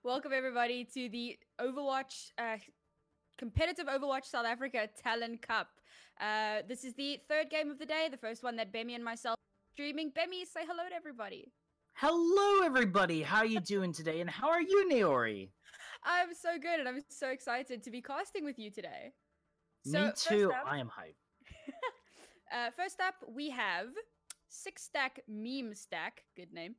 Welcome everybody to the Overwatch, competitive Overwatch South Africa Talon Cup. This is the third game of the day, the first one that Bemi and myself are streaming. Bemi, say hello to everybody. Hello everybody, how you doing today, and how are you, Naori? I'm so good, and I'm so excited to be casting with you today. Me too, I am hyped. First up, we have 6-stack meme stack, good name,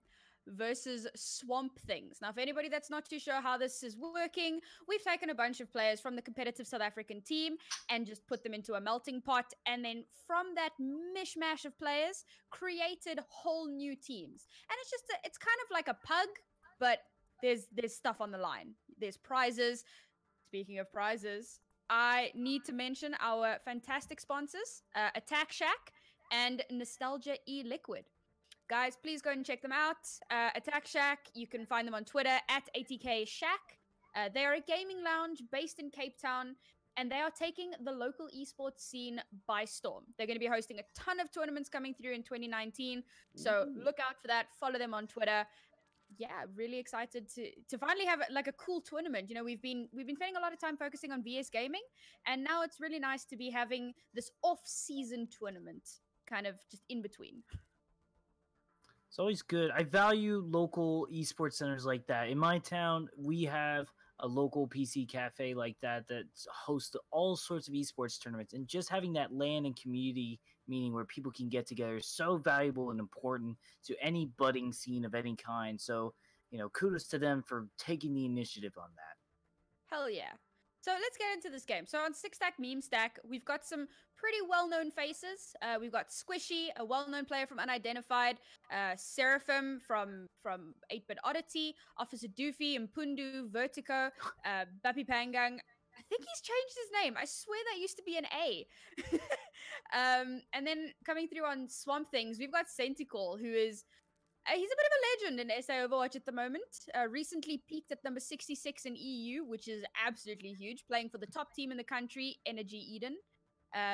versus Swamp Things. Now, for anybody that's not too sure how this is working, we've taken a bunch of players from the competitive South African team and just put them into a melting pot, and then from that mishmash of players, created whole new teams. And it's kind of like a pug, but there's stuff on the line. There's prizes. Speaking of prizes, I need to mention our fantastic sponsors, Attack Shack and Nostalgia E-Liquid. Guys, please go and check them out. Attack Shack, you can find them on Twitter at ATK Shack. They are a gaming lounge based in Cape Town, and they are taking the local esports scene by storm. They're going to be hosting a ton of tournaments coming through in 2019, so look out for that. Follow them on Twitter. Yeah, really excited to finally have like a cool tournament. You know, we've been spending a lot of time focusing on VS gaming, and now it's really nice to be having this off-season tournament kind of just in between. It's always good. I value local esports centers like that. In my town, we have a local PC cafe like that that hosts all sorts of esports tournaments, and just having that LAN and community meeting where people can get together is so valuable and important to any budding scene of any kind. So, you know, kudos to them for taking the initiative on that. Hell yeah. So let's get into this game. So on 6-stack meme stack, we've got some pretty well-known faces. We've got Squishy, a well-known player from Unidentified, Seraphim from 8-Bit Oddity, Officer Doofy, Mpundu, Vertigo, Bappy Pangang. I think he's changed his name. I swear that used to be an A. And then coming through on Swamp Things, we've got Centical, who is... he's a bit of a legend in SA Overwatch at the moment. Recently peaked at number 66 in EU, which is absolutely huge. Playing for the top team in the country, Energy Eden.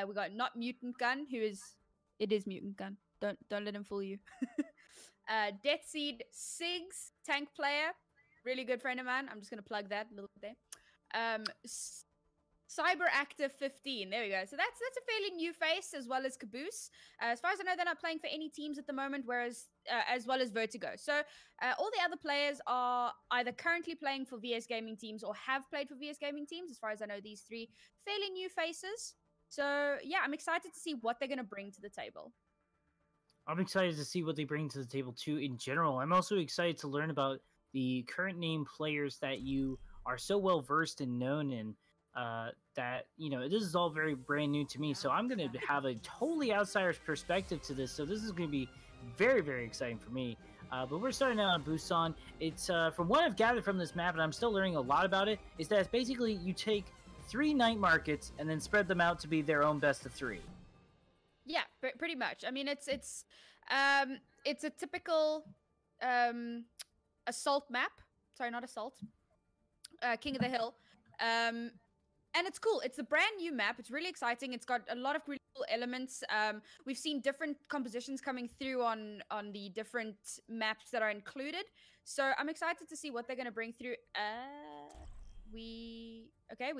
We got Not Mutant Gun, who is... It is Mutant Gun. Don't let him fool you. Death Seed Sigs, tank player. Really good friend of mine. I'm just going to plug that a little bit there. Cyber Active 15. There we go. So that's a fairly new face, as well as Caboose. As far as I know, they're not playing for any teams at the moment, whereas as well as Vertigo. So all the other players are either currently playing for VS Gaming teams or have played for VS Gaming teams. As far as I know, these three fairly new faces. So yeah, I'm excited to see what they're going to bring to the table. I'm excited to see what they bring to the table too in general. I'm also excited to learn about the current name players that you are so well versed and known in. That, you know, this is all very brand new to me, so I'm going to have a totally outsider's perspective to this, so this is going to be very, very exciting for me. But we're starting out on Busan. It's, from what I've gathered from this map, and I'm still learning a lot about it, is that it's basically you take 3 night markets and then spread them out to be their own best of 3. Yeah, pretty much. I mean, it's a typical assault map. Sorry, not assault. King of the Hill. And it's cool. It's a brand new map. It's really exciting. It's got a lot of really cool elements. We've seen different compositions coming through on the different maps that are included. So I'm excited to see what they're going to bring through. We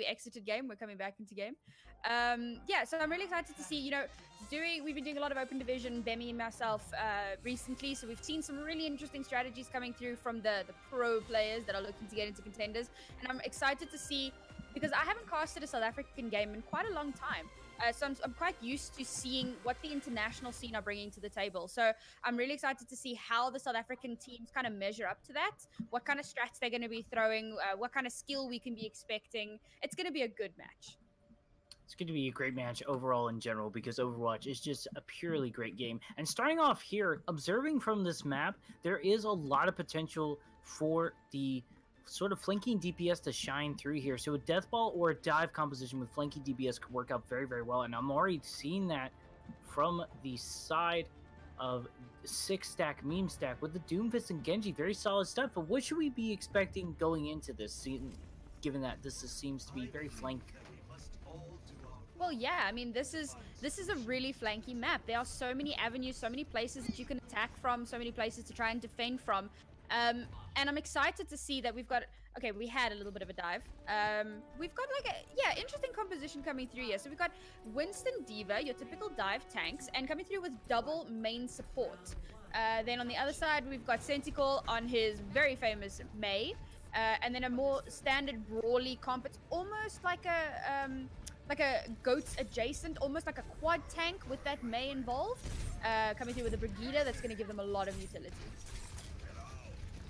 exited game. We're coming back into game. Yeah, so I'm really excited to see, you know, we've been doing a lot of open division, Bemi and myself, recently. So we've seen some really interesting strategies coming through from the pro players that are looking to get into contenders. And I'm excited to see, because I haven't casted a South African game in quite a long time. So I'm quite used to seeing what the international scene are bringing to the table. So I'm really excited to see how the South African teams kind of measure up to that, what kind of strats they're going to be throwing, what kind of skill we can be expecting. It's going to be a good match. It's going to be a great match overall in general, because Overwatch is just a purely great game. And starting off here, observing from this map, there is a lot of potential for the sort of flanking DPS to shine through here. So a death ball or a dive composition with flanking DPS could work out very, very well. And I'm already seeing that from the side of 6-stack meme stack with the Doomfist and Genji. Very solid stuff. But what should we be expecting going into this scene, given that this seems to be very flank? Well, yeah, I mean, this is a really flanky map. There are so many avenues, so many places that you can attack from, so many places to try and defend from. And I'm excited to see that we've got Okay, we had a little bit of a dive. We've got like interesting composition coming through here. So we've got Winston Diva, your typical dive tanks, and coming through with double main support. Then on the other side, we've got Centical on his very famous Mei, and then a more standard brawly comp. It's almost like a goats adjacent, almost like a quad tank with that Mei involved. Coming through with a Brigida that's going to give them a lot of utility.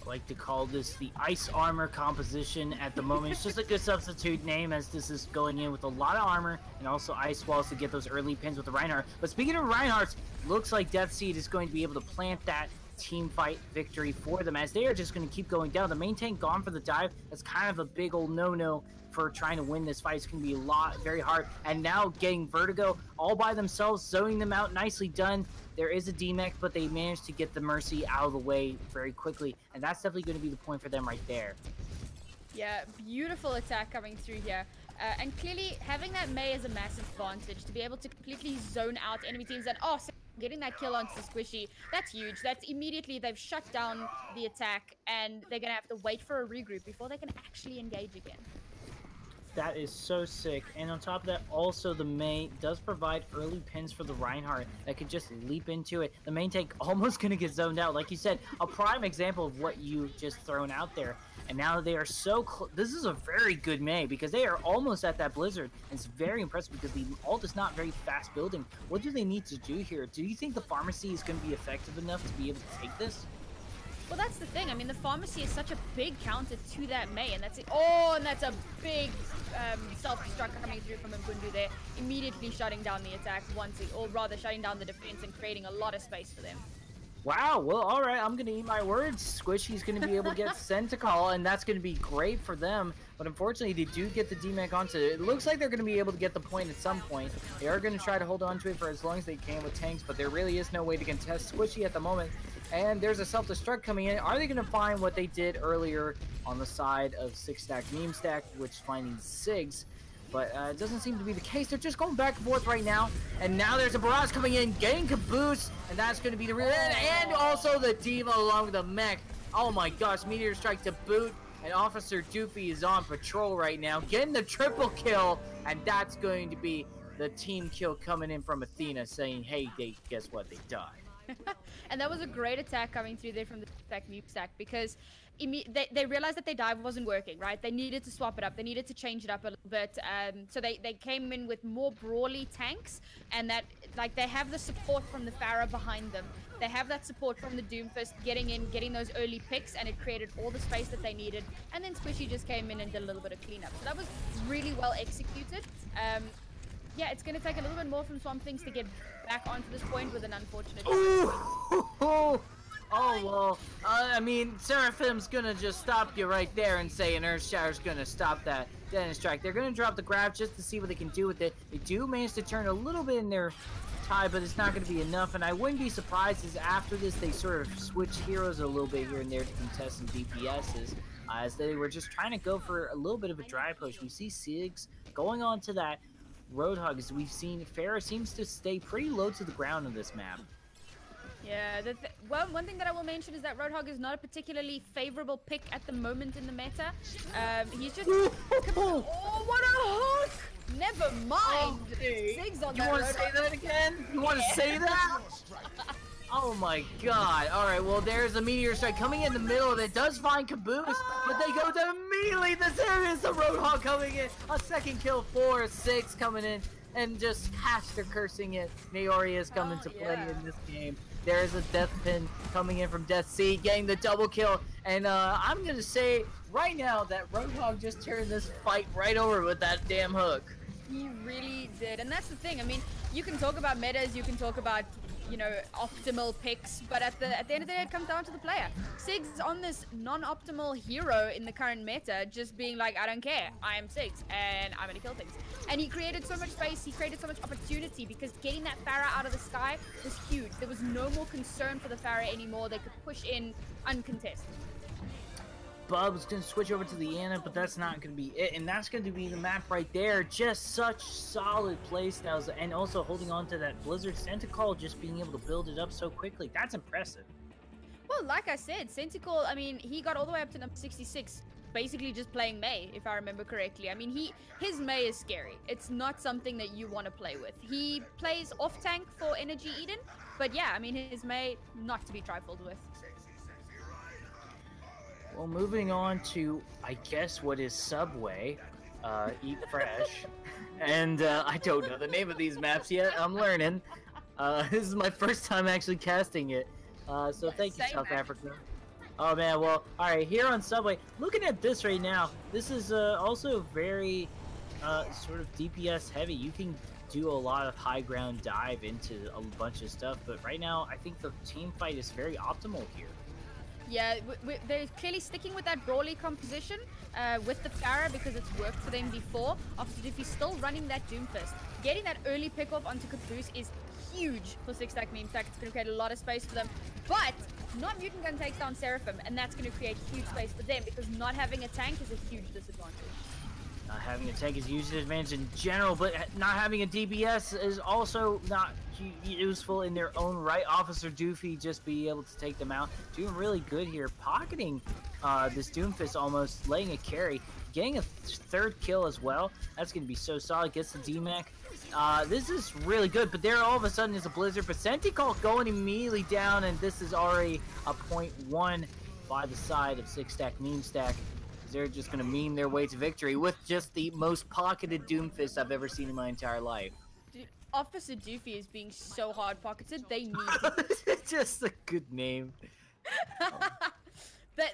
I like to call this the ice armor composition at the moment. It's just a good substitute name, as this is going in with a lot of armor and also ice walls to get those early pins with the Reinhardt. But speaking of Reinhardt's, looks like Death Seed is going to be able to plant that team fight victory for them, as they are just going to keep going down. The main tank gone for the dive. That's kind of a big old no-no for trying to win this fight. It's going to be very hard. And now getting Vertigo all by themselves, zoning them out. Nicely done. There is a D-Mech, but they managed to get the Mercy out of the way very quickly. And that's definitely going to be the point for them right there. Yeah, beautiful attack coming through here. And clearly, having that Mei is a massive advantage to be able to completely zone out enemy teams. And getting that kill onto Squishy, that's huge. That's immediately, they've shut down the attack, and they're going to have to wait for a regroup before they can actually engage again. That is so sick. And on top of that, also the Mei does provide early pins for the Reinhardt that could just leap into it. The main tank almost going to get zoned out. Like you said, a prime example of what you just thrown out there. And now they are so close. This is a very good Mei because they are almost at that Blizzard. And it's very impressive because the ult is not very fast building. What do they need to do here? Do you think the pharmacy is going to be effective enough to be able to take this? Well, that's the thing. I mean, the pharmacy is such a big counter to that Mei, and that's it. Oh, and that's a big self-destruct coming through from Mkundu there, immediately shutting down the attack or rather shutting down the defense and creating a lot of space for them. Wow, well, all right, I'm going to eat my words. Squishy's going to be able to get Centical, and that's going to be great for them. But unfortunately, they do get the D-Mech onto it. It looks like they're going to be able to get the point at some point. They are going to try to hold on to it for as long as they can with tanks, but there really is no way to contest Squishy at the moment. And there's a self-destruct coming in. Are they going to find what they did earlier on the side of Six Stack Meme Stack, which is finding Sigs? But it doesn't seem to be the case. They're just going back and forth right now. And now there's a barrage coming in, getting Caboose. And that's going to be the real end. And also the Diva along with the mech. Oh my gosh, Meteor Strike to boot. And Officer Doofy is on patrol right now, getting the triple kill. And that's going to be the team kill coming in from Athena, saying, hey, guess what? They died. And that was a great attack coming through there from the stack mute stack, because they realized that their dive wasn't working, right? They needed to swap it up. They needed to change it up a little bit. So they came in with more brawly tanks, and that, like, they have the support from the Pharah behind them. They have that support from the Doomfist getting in, getting those early picks, and it created all the space that they needed. And then Squishy just came in and did a little bit of cleanup. So that was really well executed. Yeah, it's going to take a little bit more from Swamp Things to get back onto this point with an unfortunate... Oh, well, I mean, Seraphim's going to just stop you right there and say an Earth Shatter's going to stop that Dennis Strike. They're going to drop the grab just to see what they can do with it. They do manage to turn a little bit in their tie, but it's not going to be enough. And I wouldn't be surprised as after this, they sort of switch heroes a little bit here and there to contest some DPSs. As they were just trying to go for a little bit of a dry push. We see Sigs going on to that Roadhog. As we've seen, Pharah seems to stay pretty low to the ground on this map. Yeah, well, one thing that I will mention is that Roadhog is not a particularly favorable pick at the moment in the meta. He's just... Oh, what a hook! Never mind! Sigs on you want to say that again? You want to say that? Oh my god. Alright, well, there's a Meteor Strike coming in the middle of it. Does find Caboose, but they go to immediately. There is the Roadhog coming in. A second kill for 6 coming in. And just caster cursing it. Naori has come into play in this game. There is a death pin coming in from Death Seed, getting the double kill. And I'm going to say right now that Roadhog just turned this fight right over with that damn hook. He really did. And that's the thing. I mean, you can talk about metas, you can talk about, you know, optimal picks, but at the end of the day, it comes down to the player. Sigs on this non-optimal hero in the current meta, just being like, I don't care, I am Sigs, and I'm gonna kill things. And he created so much space, he created so much opportunity, because getting that Pharah out of the sky was huge. There was no more concern for the Pharah anymore. They could push in uncontested. Bub's gonna switch over to the Ana, but that's not gonna be it, and that's gonna be the map right there. Just such solid playstyles, and also holding on to that Blizzard Centical, just being able to build it up so quickly. That's impressive. Well, like I said, Centical, I mean, he got all the way up to number 66 basically just playing Mei, if I remember correctly. I mean, his Mei is scary. It's not something that you want to play with. He plays off tank for Energy Eden, but yeah, I mean, his Mei not to be trifled with. Well, moving on to, I guess, what is Subway, Eat Fresh, and I don't know the name of these maps yet. I'm learning. This is my first time actually casting it, so thank you, South Africa. Oh man, well, alright, here on Subway, looking at this right now, this is also very sort of DPS heavy. You can do a lot of high ground dive into a bunch of stuff, but right now I think the team fight is very optimal here. Yeah, they're clearly sticking with that brawly composition with the Pharah because it's worked for them before. Officer Doofy's still running that Doomfist. Getting that early pick off onto Caboose is huge for Six Stack Meme Stack. It's going to create a lot of space for them. But not Mutant Gun takes down Seraphim, and that's going to create huge space for them because not having a tank is a huge disadvantage. Not having a tank is a huge advantage in general, but not having a DPS is also not useful in their own right. Officer Doofy just be able to take them out. Doing really good here, pocketing this Doomfist, almost laying a carry, getting a third kill as well. That's going to be so solid. Gets the DMAC. This is really good, but there all of a sudden is a Blizzard. But Sentinel going immediately down, and this is already a 0.1 by the side of Six Stack Meme Stack. They're just going to meme their way to victory with just the most pocketed Doomfist I've ever seen in my entire life. Dude, Officer Doofy is being so hard pocketed. They need to... Just a good name.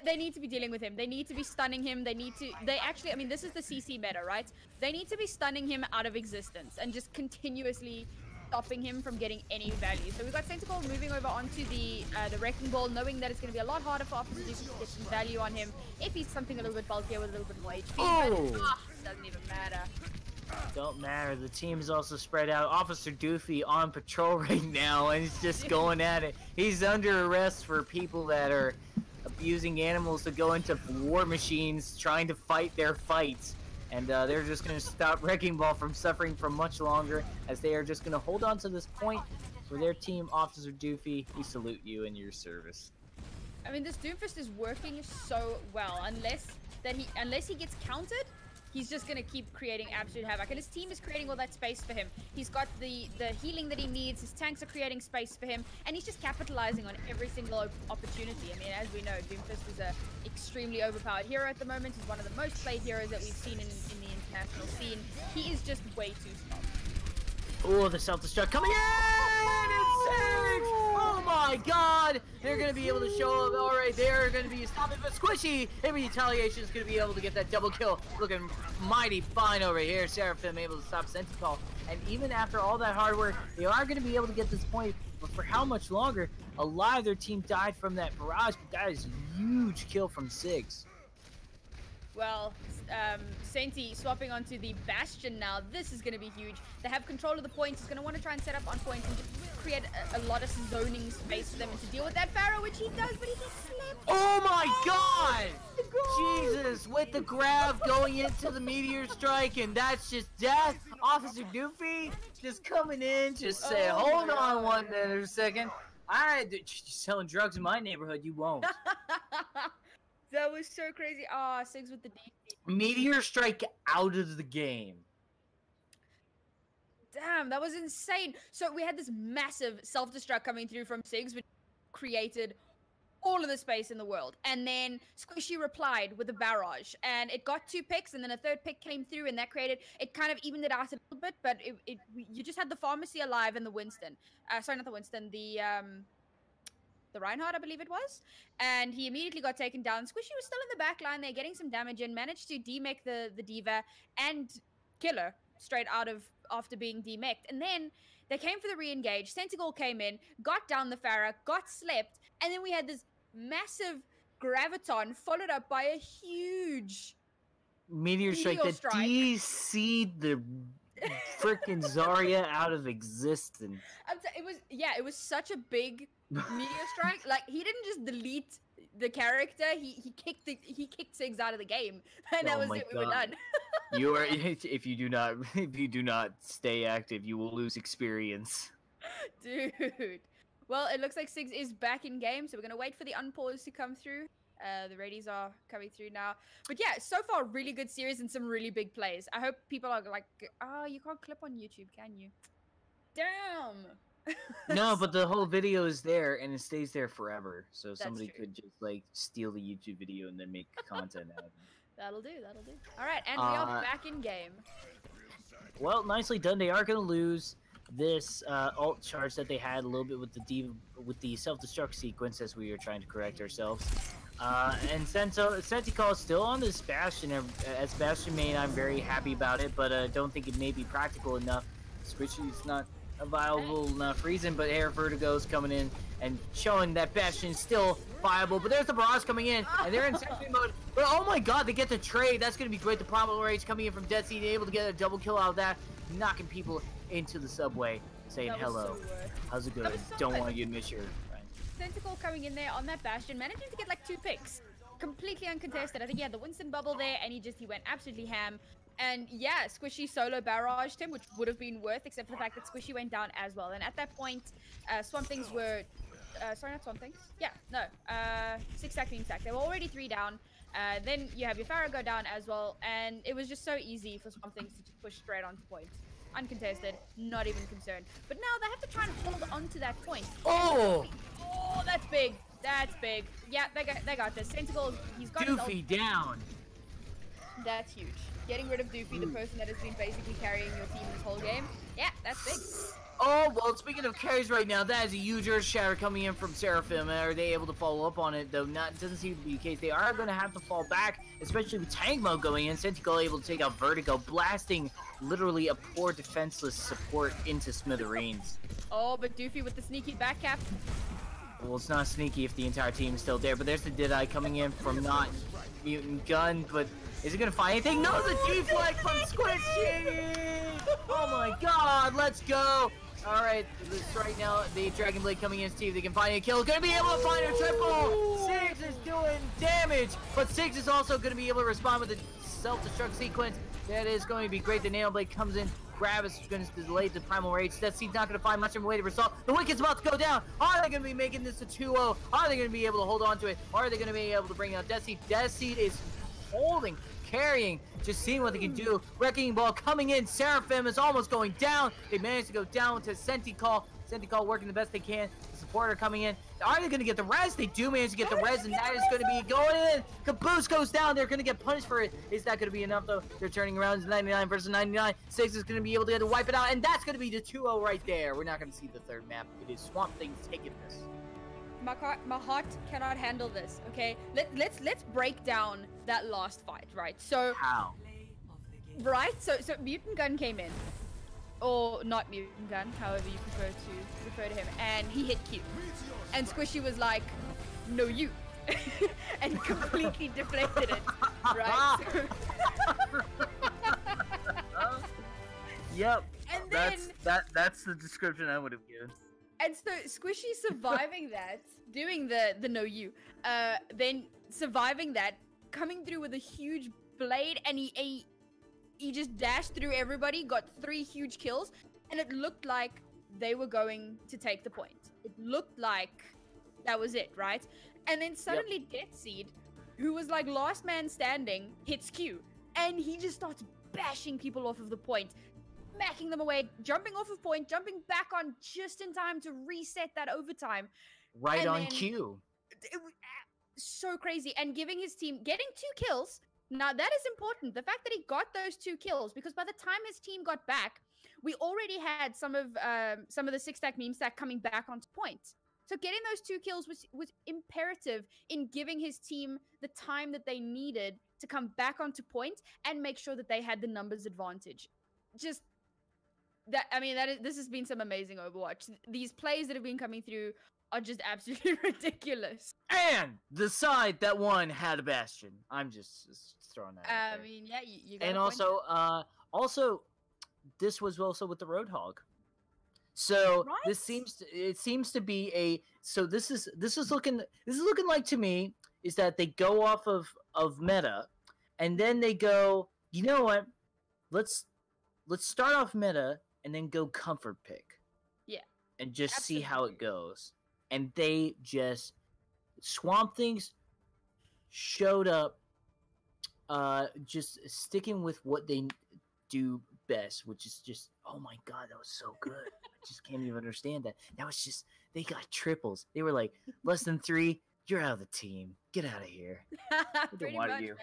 They need to be dealing with him. They need to be stunning him. They actually, I mean, this is the CC meta, right? They need to be stunning him out of existence and just continuously stopping him from getting any value. So we've got Sentinel moving over onto the Wrecking Ball, knowing that it's going to be a lot harder for Officer Doofy to get some value on him if he's something a little bit bulkier with a little bit more HP. Oh! But doesn't even matter. Don't matter. The team is also spread out. Officer Doofy on patrol right now, and he's just going at it. He's under arrest for people that are abusing animals to go into war machines, trying to fight their fights. And they're just going to stop Wrecking Ball from suffering for much longer, as they are just going to hold on to this point for their team. Officer Doofy, we salute you in your service. I mean, this Doomfist is working so well. Unless he gets countered, he's just going to keep creating absolute havoc. And his team is creating all that space for him. He's got the healing that he needs. His tanks are creating space for him. And he's just capitalizing on every single opportunity. I mean, as we know, Doomfist is a extremely overpowered hero at the moment. He's one of the most played heroes that we've seen in the international scene. He is just way too strong. Oh, the self-destruct coming in! It's Sage! Oh my god! They're going to be able to show up. Alright, they're going to be stopping, but Squishy in retaliation is going to be able to get that double kill. Looking mighty fine over here. Seraphim able to stop Sentinel. And even after all that hard work, they are going to be able to get this point. But for how much longer? A lot of their team died from that barrage, but that is a huge kill from Sigs. Well, Senti swapping onto the Bastion now. This is going to be huge. They have control of the points. He's going to want to try and set up on points and just create a lot of zoning space for them and to deal with that Pharaoh, which he does, but he just slipped. Oh my god! Jesus, with the grab going into the meteor strike, and that's just death. Officer Doofy just coming in, just saying, hold on one second. You're selling drugs in my neighborhood, you won't. That was so crazy. Ah, Sigs with the DP. Meteor strike out of the game. Damn, that was insane. So we had this massive self-destruct coming through from Sigs, which created all of the space in the world. And then Squishy replied with a barrage, and it got 2 picks, and then a 3rd pick came through, and that created, it kind of evened it out a little bit, but you just had the Pharmacy alive and the Winston. Sorry, not the Winston, the Reinhardt, I believe it was, and he immediately got taken down. Squishy was still in the back line there, getting some damage in, managed to demech the D.Va and kill her straight out of after being demeched. And then they came for the re-engage. Sentinel came in, got down the Pharah, got slept, and then we had this massive graviton followed up by a huge meteor strike that DC'd the freaking Zarya out of existence. It was such a big meteor strike. Like, he didn't just delete the character, he kicked Sigs out of the game, and that was it. We were done. You are if you do not stay active, you will lose experience. Dude. Well, it looks like Sigs is back in game, so we're gonna wait for the unpause to come through. The radies are coming through now. But yeah, so far, really good series and some really big plays. I hope people are like, oh, you can't clip on YouTube, can you? Damn. No, but the whole video is there and it stays there forever. So somebody true. could just like steal the YouTube video and then make content out of it. That'll do. That'll do. All right, and we are back in game. Well, nicely done. They are going to lose this alt charge that they had a little bit with the self-destruct sequence as we were trying to correct ourselves. And Sentinel is still on this Bastion. As Bastion main, I'm very happy about it, but I don't think it may be practical enough. Squishy is not a viable enough reason, but Air Vertigo's coming in and showing that Bastion is still viable. But there's the Barrage coming in, and they're in sentry mode. But oh my god, they get the trade. That's going to be great. The Primal Rage coming in from Dead Seed, able to get a double kill out of that, knocking people into the subway, saying hello. So how's it going? Don't want you to miss your friend. Tentacle coming in there on that Bastion, managing to get like 2 picks. Completely uncontested. I think he had the Winston bubble there, and he went absolutely ham. And yeah, Squishy solo barraged him, which would have been worth, except for the fact that Squishy went down as well. And at that point, Swamp Things were... sorry, not Swamp Things. Yeah, no. 6-stack, beam stack. They were already 3 down. Then you have your Pharaoh go down as well. And it was just so easy for Swamp Things to just push straight onto point. Uncontested, not even concerned. But now they have to try and hold on to that point. Oh! Oh, that's big. That's big. Yeah, they got this. Tentacle, he's got Doofy down. That's huge. Getting rid of Doofy, the person that has been basically carrying your team this whole game. Yeah, that's big. Oh, well, speaking of carries right now, that is a huge Earth Shatter coming in from Seraphim. Are they able to follow up on it, though? Doesn't seem to be the case. They are going to have to fall back, especially with Tank Mode going in. Sentinel able to take out Vertigo, blasting literally a poor defenseless support into smithereens. Oh, but Doofy with the sneaky back cap. Well, it's not sneaky if the entire team is still there, but there's the Deadeye coming in from not Mutant Gun, but is it going to find anything? No, the deflect from Squishy! Oh my god, let's go! Alright, right now, the Dragon Blade coming in to see if they can find a kill. Gonna be able to find a triple! 6 is doing damage, but 6 is also gonna be able to respond with a self-destruct sequence. That is going to be great. The Nail Blade comes in. Gravis is going to delay the Primal Rage. Death Seed's not going to find much of a way to resolve. The Wicked's about to go down. Are they going to be making this a 2-0? Are they going to be able to hold on to it? Are they going to be able to bring out Death Seed? Death Seed is holding, carrying, just seeing what they can do. Wrecking Ball coming in. Seraphim is almost going down. They managed to go down to Sentinel. Sentinel working the best they can. The supporter coming in. Are they going to get the res? They do manage to get the res, and that is going to be going in. Caboose goes down. They're going to get punished for it. Is that going to be enough, though? They're turning around. It's 99 versus 99. 6 is going to be able to get to wipe it out, and that's going to be the 2-0 right there. We're not going to see the third map. It is Swamp Things taking this. My heart cannot handle this. Okay, let's break down that last fight, right? So how? Right. So Mutant Gun came in. Or not Mutant Gun, however you prefer to refer to him, and he hit Q. And Squishy was like, no you. And completely deflected it. Right? Yep. And then, that's the description I would have given. And so Squishy surviving that, doing the no you, then surviving that, coming through with a huge blade, and he just dashed through everybody, got 3 huge kills, and it looked like they were going to take the point. It looked like that was it, right? And then suddenly Death Seed, who was like last man standing, hits Q, and he just starts bashing people off of the point, smacking them away, jumping off of point, jumping back on just in time to reset that overtime. Right and on cue. It was so crazy, and giving his team, getting 2 kills. Now, that is important. The fact that he got those 2 kills, because by the time his team got back, we already had some of the 6-stack meme stack coming back onto point. So getting those 2 kills was imperative in giving his team the time that they needed to come back onto point and make sure that they had the numbers advantage. Just that, I mean, this has been some amazing Overwatch. These plays that have been coming through are just absolutely ridiculous. And the side that won had a Bastion. I'm just throwing that out there. I mean, yeah, you got and a also, this was also with the Roadhog. So right? it seems to be a, so this is looking like to me is that they go off of meta, and then they go, you know what, let's start off meta and then go comfort pick. Yeah. And just Absolutely. see how it goes. And they just Swamp Things showed up, just sticking with what they do best, which is just, oh my god, that was so good. I just can't even understand that. That was just, they got triples. They were like, less than 3, you're out of the team. Get out of here. Pretty much, man.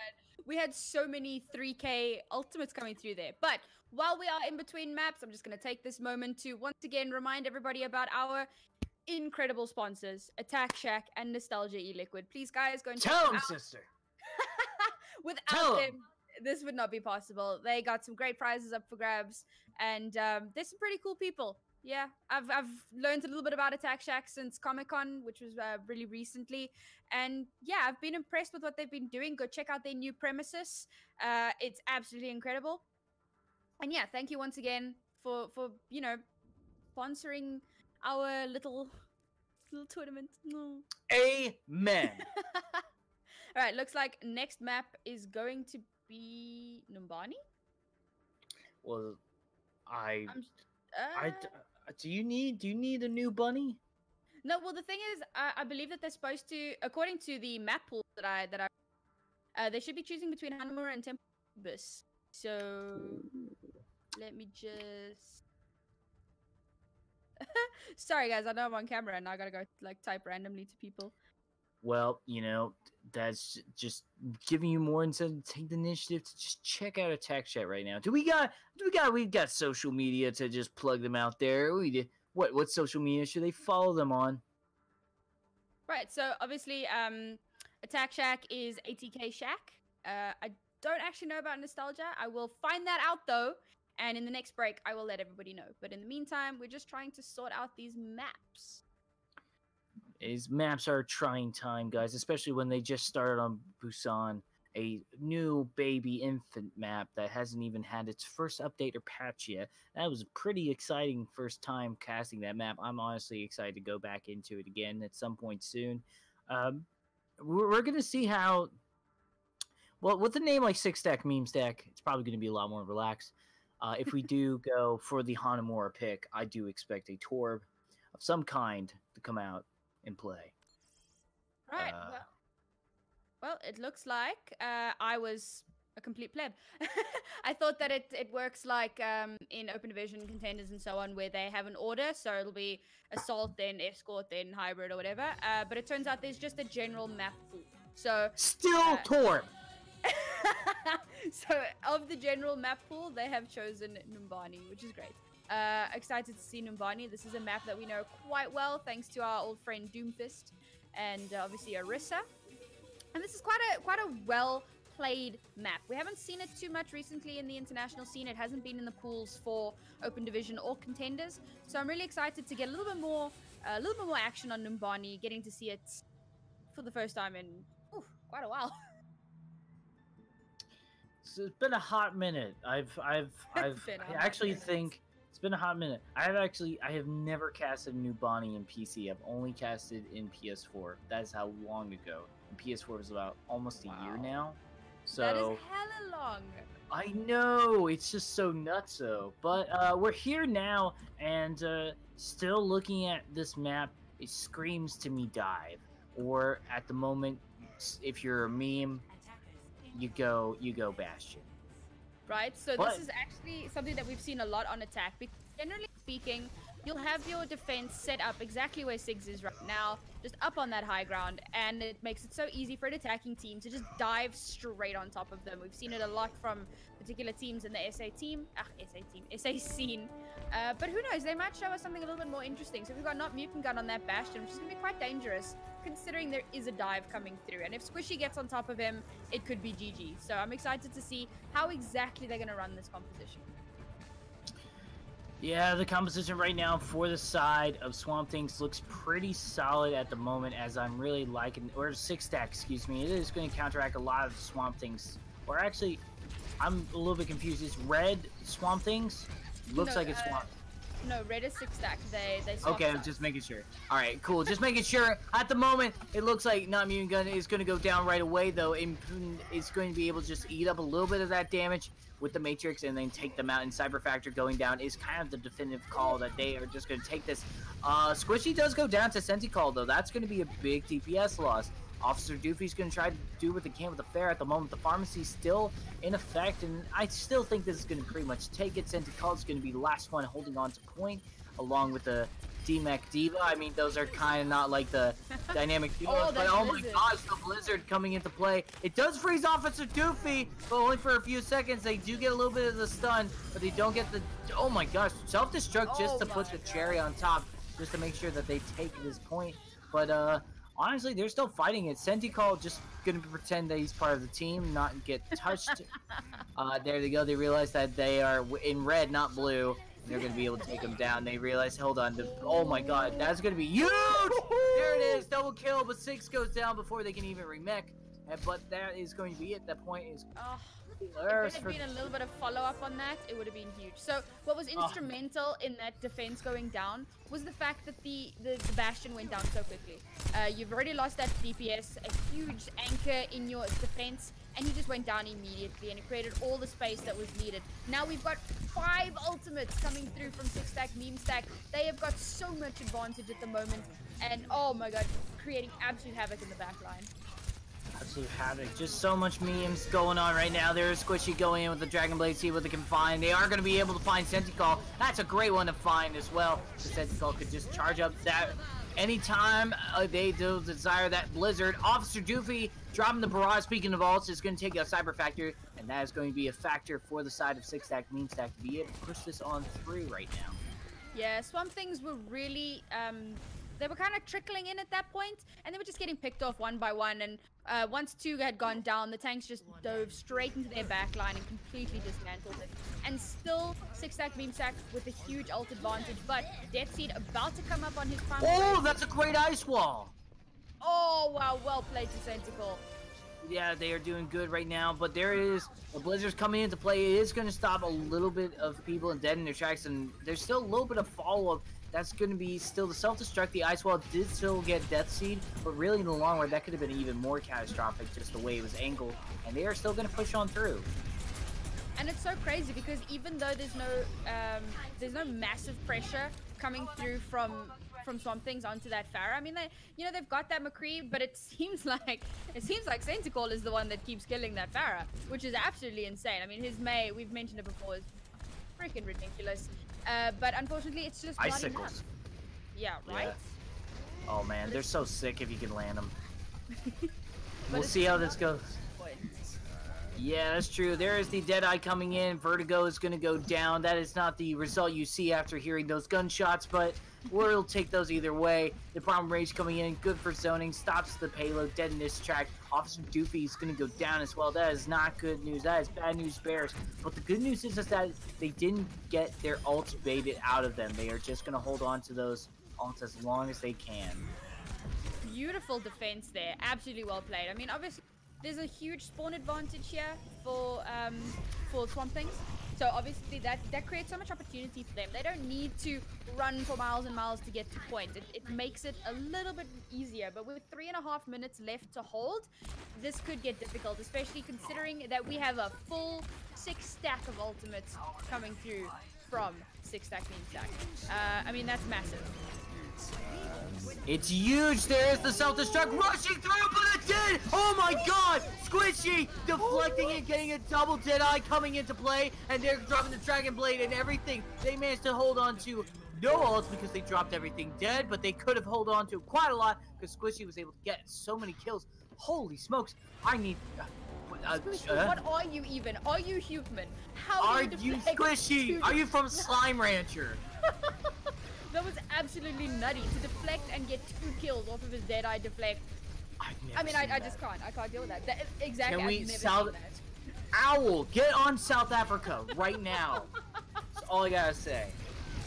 We had so many 3K ultimates coming through there. But while we are in between maps, I'm just going to take this moment to once again remind everybody about our incredible sponsors, Attack Shack and Nostalgia E-Liquid. Please, guys, go and check Tell them them, out. sister. Without them, this would not be possible. They got some great prizes up for grabs, and there's some pretty cool people. Yeah, I've learned a little bit about Attack Shack since Comic-Con, which was really recently, and yeah, I've been impressed with what they've been doing. Go check out their new premises. It's absolutely incredible. And yeah, thank you once again for you know, sponsoring our little tournament. No. Amen. All right, looks like next map is going to be Numbani. Well, do you need a new bunny? No, well the thing is, I believe that they're supposed to, according to the map pool that I they should be choosing between Hanamura and Tempest. So let me just. Sorry guys, I know I'm on camera and I gotta go like type randomly to people. Well, you know, that's just giving you more incentive to take the initiative to just check out Attack Chat right now. We got social media to just plug them out there. What social media should they follow them on? Right, so obviously Attack Shack is ATK Shack. I don't actually know about Nostalgia. I will find that out though, and in the next break I will let everybody know. But in the meantime, we're just trying to sort out these maps. These maps are a trying time, guys, especially when they just started on Busan, a new baby infant map that hasn't even had its first update or patch yet. That was a pretty exciting first time casting that map. I'm honestly excited to go back into it again at some point soon. We're going to see how... Well, with a name like Six Stack Meme Stack, it's probably going to be a lot more relaxed. If we do go for the Hanamura pick, I do expect a Torb of some kind to come out and play. Right. Well, it looks like I was a complete pleb. I thought that it works like in open division contenders and so on, where they have an order, so it'll be assault, then escort, then hybrid or whatever. But it turns out there's just a general map pool. So still Torb. So of the general map pool, they have chosen Numbani, which is great. Excited to see Numbani. This is a map that we know quite well, thanks to our old friend Doomfist and obviously Orisa. And this is quite a well played map. We haven't seen it too much recently in the international scene. It hasn't been in the pools for open division or contenders. So I'm really excited to get a little bit more action on Numbani, getting to see it for the first time in quite a while. So it's been a hot minute. I actually think it's been a hot minute. I have never casted Numbani in PC. I've only casted in PS4. That is how long ago. And PS4 was about almost a year now. So that is hella long. I know, it's just so nutso. But we're here now, and still looking at this map. It screams to me dive. Or at the moment, if you're a meme, you go Bastion. Right, so this is actually something that we've seen a lot on attack. Because generally speaking, you'll have your defense set up exactly where Siggs is right now, just up on that high ground, and it makes it so easy for an attacking team to just dive straight on top of them. We've seen it a lot from particular teams in the SA scene. But who knows, they might show us something a little bit more interesting. So we've got not Mutant Gun on that Bastion, which is going to be quite dangerous, considering there is a dive coming through. And if Squishy gets on top of him, it could be GG. So I'm excited to see how exactly they're going to run this composition. Yeah, the composition right now for the side of Swamp Things looks pretty solid at the moment, as I'm really liking, or Six Stack, excuse me. It is going to counteract a lot of Swamp Things. Or actually, I'm a little bit confused. Is red Swamp Things? Looks like it's Swamp. No, red is Six Stack. They swap okay, sides. Just making sure. All right, cool. Just making sure. At the moment, it looks like Not Mutant Gun is going to go down right away, though. It's going to be able to just eat up a little bit of that damage with the Matrix and then take them out. And Cyber Factor going down is kind of the definitive call that they are just going to take this. Squishy does go down to Senti Call, though. That's going to be a big DPS loss. Officer Doofy's going to try to do what they can with the fair at the moment. The pharmacy's still in effect, and I still think this is going to pretty much take it. Sentinel is going to be the last one holding on to point, along with the D-Mech Diva. I mean, those are kind of not like the dynamic duos, but oh my gosh, the Blizzard coming into play. It does freeze Officer Doofy, but only for a few seconds. They do get a little bit of the stun, but they don't get the, oh my gosh, self-destruct just to put the cherry on top, just to make sure that they take this point. But honestly, they're still fighting it. Sentinel just gonna pretend that he's part of the team, not get touched. There they go. They realize that they are in red, not blue. They're going to be able to take him down. They realize, hold on, oh my god, that's going to be huge! There it is, double kill, but 6 goes down before they can even remech. But that is going to be it. That point is... if there had been a little bit of follow-up on that, it would have been huge. So what was instrumental in that defense going down was the fact that the Bastion went down so quickly. You've already lost that DPS, a huge anchor in your defense, and he just went down immediately, and it created all the space that was needed. Now we've got 5 ultimates coming through from 6-stack, meme stack. They have got so much advantage at the moment, and oh my god, creating absolute havoc in the back line. Absolute havoc. Just so much memes going on right now. There's Squishy going in with the Dragon Blade, see what they can find. They are going to be able to find Sentinel. That's a great one to find as well. The Sentinel could just charge up that anytime they do desire that Blizzard. Officer Doofy dropping the barrage. Speaking of ults, is going to take a Cyber Factor, and that is going to be a factor for the side of 6-stack, meme stack to be able to push this on through right now. Yeah, Swamp Things were really... they were kind of trickling in at that point, and they were just getting picked off one by one, and once 2 had gone down, the tanks just dove straight into their backline and completely dismantled it. And still, 6-stack, meme stack with a huge ult advantage, but Death Seed about to come up on his prime. Oh, that's a great ice wall! Oh, wow, well played to Sentinel. Yeah, they are doing good right now, but there is the Blizzard's coming into play. It is going to stop a little bit of people dead in their tracks, and there's still a little bit of follow-up. That's going to be still the self-destruct. The Ice Wall did still get Death Seed, but really in the long run, that could have been even more catastrophic just the way it was angled, and they are still going to push on through. And it's so crazy because even though there's no massive pressure coming through from Swamp Things onto that Pharah. I mean, they've got that McCree, but it seems like Sentinel is the one that keeps killing that Pharah, which is absolutely insane. I mean, his Mei, we've mentioned it before, is freaking ridiculous. But unfortunately, it's just icicles. Yeah, right? Yeah. Oh man, they're so sick if you can land them. We'll see how this goes. Yeah, that's true. There is the Deadeye coming in. Vertigo is going to go down. That is not the result you see after hearing those gunshots, but we'll take those either way. The Prime Rage coming in, good for zoning, stops the payload, dead in this track. Officer Doofy is going to go down as well. That is not good news. That is bad news, Bears. But the good news is that they didn't get their ults baited out of them. They are just going to hold on to those ults as long as they can. Beautiful defense there. Absolutely well played. I mean, obviously, there's a huge spawn advantage here for Swamp Things. So obviously that creates so much opportunity for them. They don't need to run for miles and miles to get to point. It makes it a little bit easier. But with 3.5 minutes left to hold, this could get difficult, especially considering that we have a full 6-stack of ultimates coming through from 6-stack meme stack. I mean, that's massive. It's huge. There is the self-destruct rushing through, but it did. Oh my god. Squishy deflecting and getting a double Deadeye coming into play, and they're dropping the Dragon Blade and everything. They managed to hold on to no ults because they dropped everything dead, but they could have held on to quite a lot because Squishy was able to get so many kills. Holy smokes. I need... what are you even? Are you human? How are you Squishy? Are you from Slime Rancher? That was absolutely nutty to deflect and get 2 kills off of his Deadeye deflect. I mean, I just can't. I can't deal with that. Exactly. Can we Owl, get on South Africa right now. That's all I gotta say.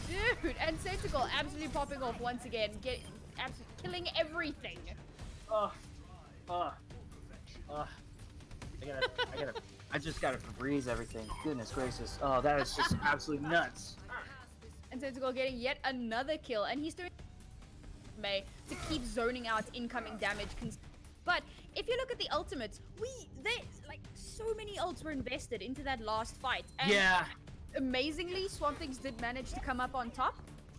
Dude, and Sentinel absolutely popping off once again, killing everything. I just gotta freeze everything. Goodness gracious. Oh, that is just absolutely nuts. And Sentinel getting yet another kill, and he's doing Mei to keep zoning out incoming damage. But if you look at the ultimates, like so many ults were invested into that last fight. And yeah. Amazingly, Swamp Things did manage to come up on top.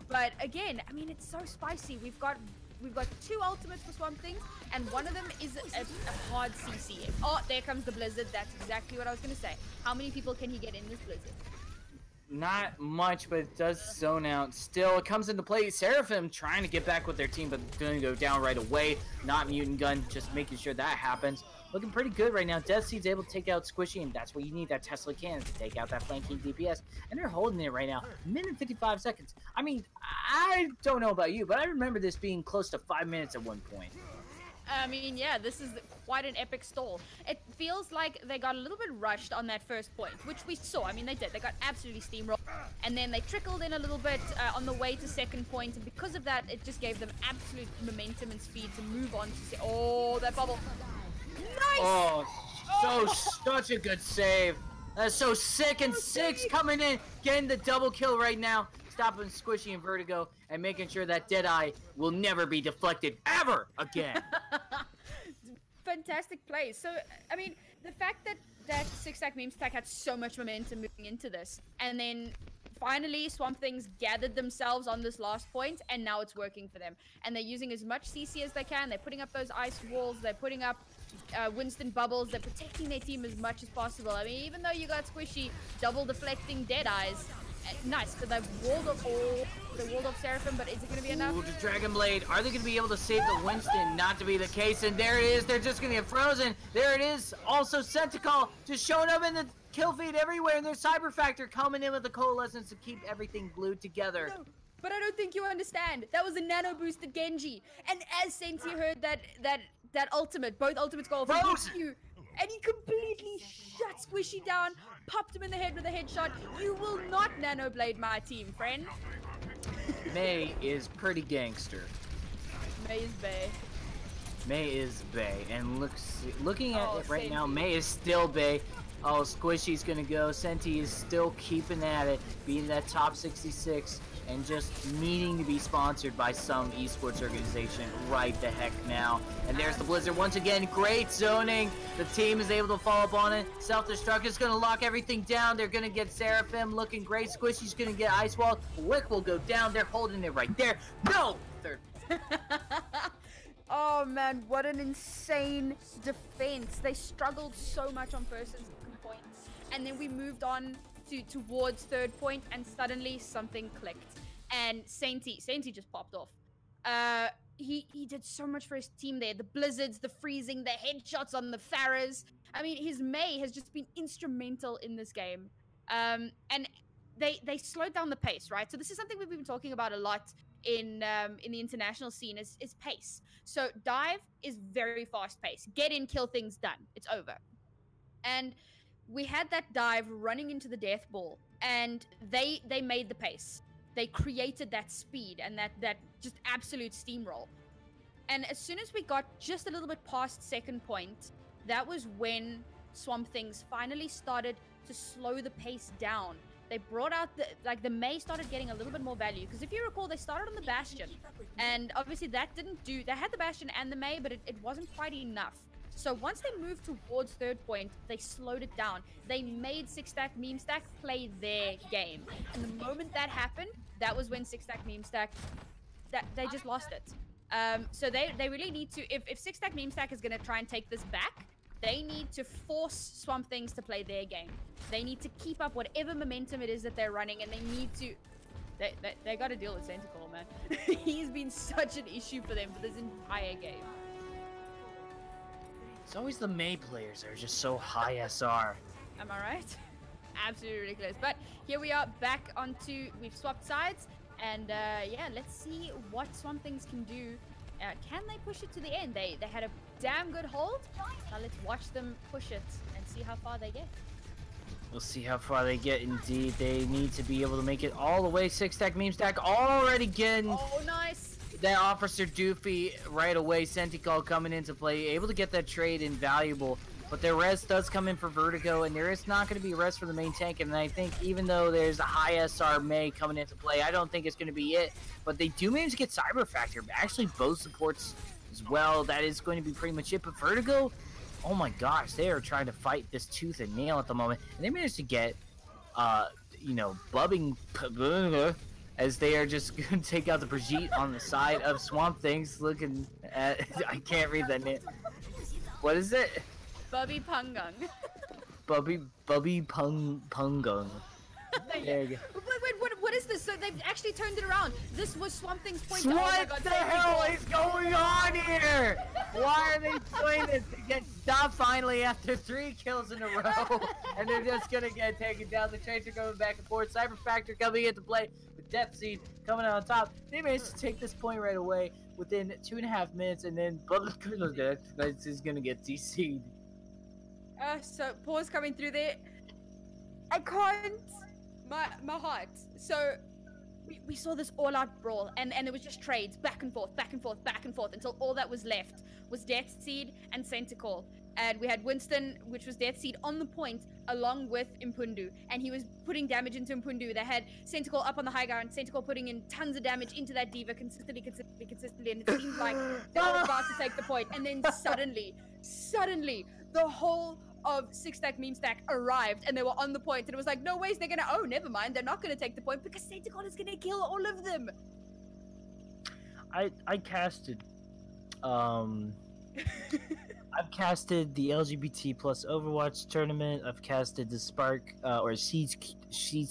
But again, I mean, it's so spicy. We've got we've got 2 ultimates for Swamp Things, and one of them is a hard CC. Oh, there comes the Blizzard. That's exactly what I was going to say. How many people can he get in this Blizzard? Not much, but it does zone out. Still, it comes into play. Seraphim trying to get back with their team, but going to go down right away. Not Mutant Gun, just making sure that happens. Looking pretty good right now. Death Seed's able to take out Squishy, and that's what you need, that Tesla cannon to take out that flanking DPS. And they're holding it right now. Minute 55 seconds. I mean, I don't know about you, but I remember this being close to 5 minutes at one point. I mean, yeah, this is quite an epic stall. It feels like they got a little bit rushed on that first point, which we saw. I mean, they did. They got absolutely steamrolled. And then they trickled in a little bit on the way to second point. And because of that, it just gave them absolute momentum and speed to move on to... Oh, that bubble. Nice! Oh, such a good save. That's so sick, and Six coming in, getting the double kill right now. Stopping Squishy and Vertigo and making sure that Deadeye will never be deflected ever again. Fantastic plays. So, I mean, the fact that Six Stack Meme Stack had so much momentum moving into this, and then finally Swamp Things gathered themselves on this last point, and now it's working for them. And they're using as much CC as they can. They're putting up those ice walls. They're putting up Winston bubbles. They're protecting their team as much as possible. I mean, even though you got Squishy double deflecting Deadeyes, nice, because they've walled off Seraphim, but is it going to be enough? Ooh, the Dragon Blade. Are they going to be able to save the Winston? Not to be the case, and there it is. They're just going to get frozen. There it is. Also, Centacle just showing up in the kill feed everywhere, and there's Cyber Factor coming in with the Coalescence to keep everything glued together. No, but I don't think you understand. That was a nano boosted Genji, and as Senti heard that ultimate, both ultimates go off you, and he completely shut Squishy down, popped him in the head with a headshot. You will not nano blade my team, friend. May is pretty gangster. May is Bay. May is Bay, and looking at it right Senti. now, May is still Bay. Oh, Squishy's gonna go. Senti is still keeping at it, being that top 66, and just needing to be sponsored by some esports organization right the heck now. And there's the Blizzard once again. Great zoning. The team is able to follow up on it. Self-destruct is going to lock everything down. They're going to get Seraphim looking great. Squishy's going to get Ice Wall. Wick will go down. They're holding it right there. No! Third. Oh man, what an insane defense. They struggled so much on first and second points. And then we moved on towards third point, and suddenly something clicked. And Senti just popped off. He did so much for his team there. The blizzards, the freezing, the headshots on the Pharahs. I mean, his May has just been instrumental in this game. And they slowed down the pace, right? So this is something we've been talking about a lot in the international scene is pace. So dive is very fast paced. Get in, kill things, done. It's over. And we had that dive running into the death ball, and they made the pace. They created that speed and that just absolute steamroll. And as soon as we got just a little bit past second point, that was when Swamp Things finally started to slow the pace down. They brought out the May started getting a little bit more value, because if you recall, they started on the Bastion, and obviously that didn't do. They had the Bastion and the May, but it wasn't quite enough. So once they moved towards third point, they slowed it down. They made Six Stack Meme Stack play their game, and the moment that happened, that was when Six Stack Meme Stack they just lost it. So they really need to, if Six Stack Meme Stack is going to try and take this back, they need to force Swamp Things to play their game. They need to keep up whatever momentum it is that they're running, and they need to... They got to deal with Centacle, man. He's been such an issue for them for this entire game. It's always the May players that are just so high SR. Am I right? Absolutely ridiculous. But here we are back onto... We've swapped sides, and yeah, let's see what Swamp Things can do. Can they push it to the end? They had a damn good hold. Now let's watch them push it and see how far they get. We'll see how far they get. Indeed, they need to be able to make it all the way. Six Stack Meme Stack already getting... Oh, nice. That Officer Doofy right away. Centacle coming into play, able to get that trade invaluable. But their res does come in for Vertigo, and there is not going to be res for the main tank. And I think even though there's a high SR May coming into play, I don't think it's going to be it. But they do manage to get Cyber Factor. Actually, both supports as well. That is going to be pretty much it. But Vertigo, oh my gosh, they are trying to fight this tooth and nail at the moment. And they managed to get, you know, Bubbing as they are just going to take out the Brigitte on the side of Swamp Things, looking at... I can't read that name. What is it? Bubby Pungung. Bubby Pungung. There you go. Wait, what is this? So they've actually turned it around. This was Swamp Thing's point. What the hell is going on here? Why are they doing this? They get stopped finally after 3 kills in a row, and they're just gonna get taken down. The Tracer going back and forth. Cyber Factor coming into play with Death Seed coming out on top. They managed to take this point right away within 2.5 minutes, and then Bubba is gonna get DC'd. So pause coming through there. I can't. My heart. So we saw this all-out brawl, and it was just trades back and forth, back and forth, back and forth, until all that was left was Death Seed and Centaur. And we had Winston, which was Death Seed, on the point along with Impundu, and he was putting damage into Impundu. They had Centaur up on the high ground, Centaur putting in tons of damage into that D.Va consistently, and it seemed like they were about to take the point, and then suddenly, the whole of 6-stack meme stack arrived, and they were on the point, and it was like, no ways they're gonna, oh, never mind, they're not gonna take the point because Centaur is gonna kill all of them. I casted I've casted the LGBT plus Overwatch tournament. I've casted the Spark or Seeds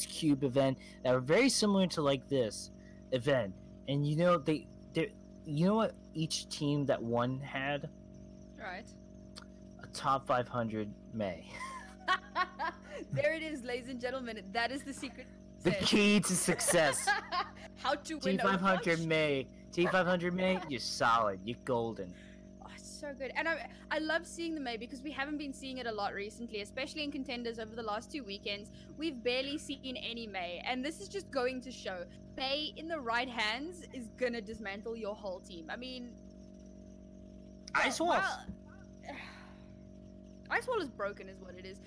Cube event that are very similar to like this event. And you know you know what each team that won had? Right. A top 500 May. There it is, ladies and gentlemen. That is the secret. The key to success. How to win T500 Overwatch? May. T500 May, you're solid. You're golden. Oh, so good. And I love seeing the May because we haven't been seeing it a lot recently, especially in contenders over the last 2 weekends. We've barely seen any May, and this is just going to show May in the right hands is gonna dismantle your whole team. I mean, Ice Wolf. Ice Wall is broken, is what it is.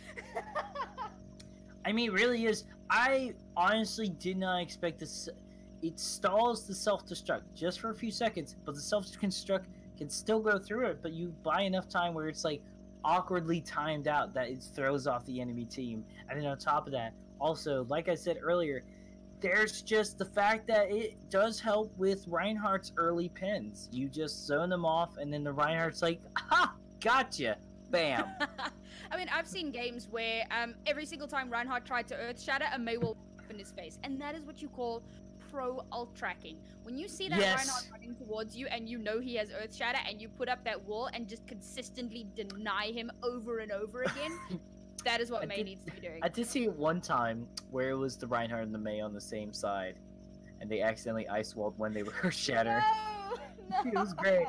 I mean, it really is. I honestly did not expect this. It stalls the self-destruct just for a few seconds, but the self-destruct can still go through it, but you buy enough time where it's like awkwardly timed out that it throws off the enemy team. And then on top of that, also, like I said earlier, there's just the fact that it does help with Reinhardt's early pins. You just zone them off, and then the Reinhardt's like, ha, gotcha. Bam. I mean, I've seen games where every single time Reinhardt tried to Earth Shatter, a May will up in his face. And that is what you call pro ult tracking. When you see that Reinhardt running towards you and you know he has Earth Shatter and you put up that wall and just consistently deny him over and over again, that is what May needs to be doing. I did see it one time where it was the Reinhardt and the May on the same side, and they accidentally ice walled when they were Earth Shatter. No! It was great.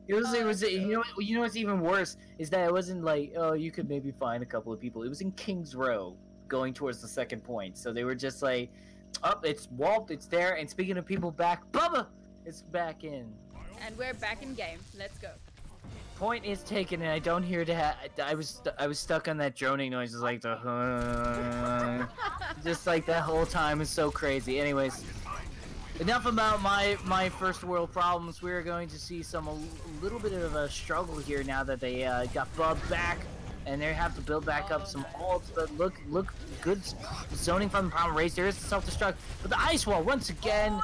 It was you know what's even worse is that it wasn't like, oh, you could maybe find a couple of people. It was in King's Row going towards the second point. So they were just like, oh, it's walled, it's there, and speaking of people back, Bubba is back in. And we're back in game. Let's go. Point is taken, and I don't hear that. I was stuck on that droning noise, it's like the just like that whole time is so crazy. Anyways, enough about my first world problems. We're going to see a little bit of a struggle here now that they got Bub back, and they have to build back up some ults. But look, good zoning from the problem raised. There is the self-destruct, but the ice wall once again.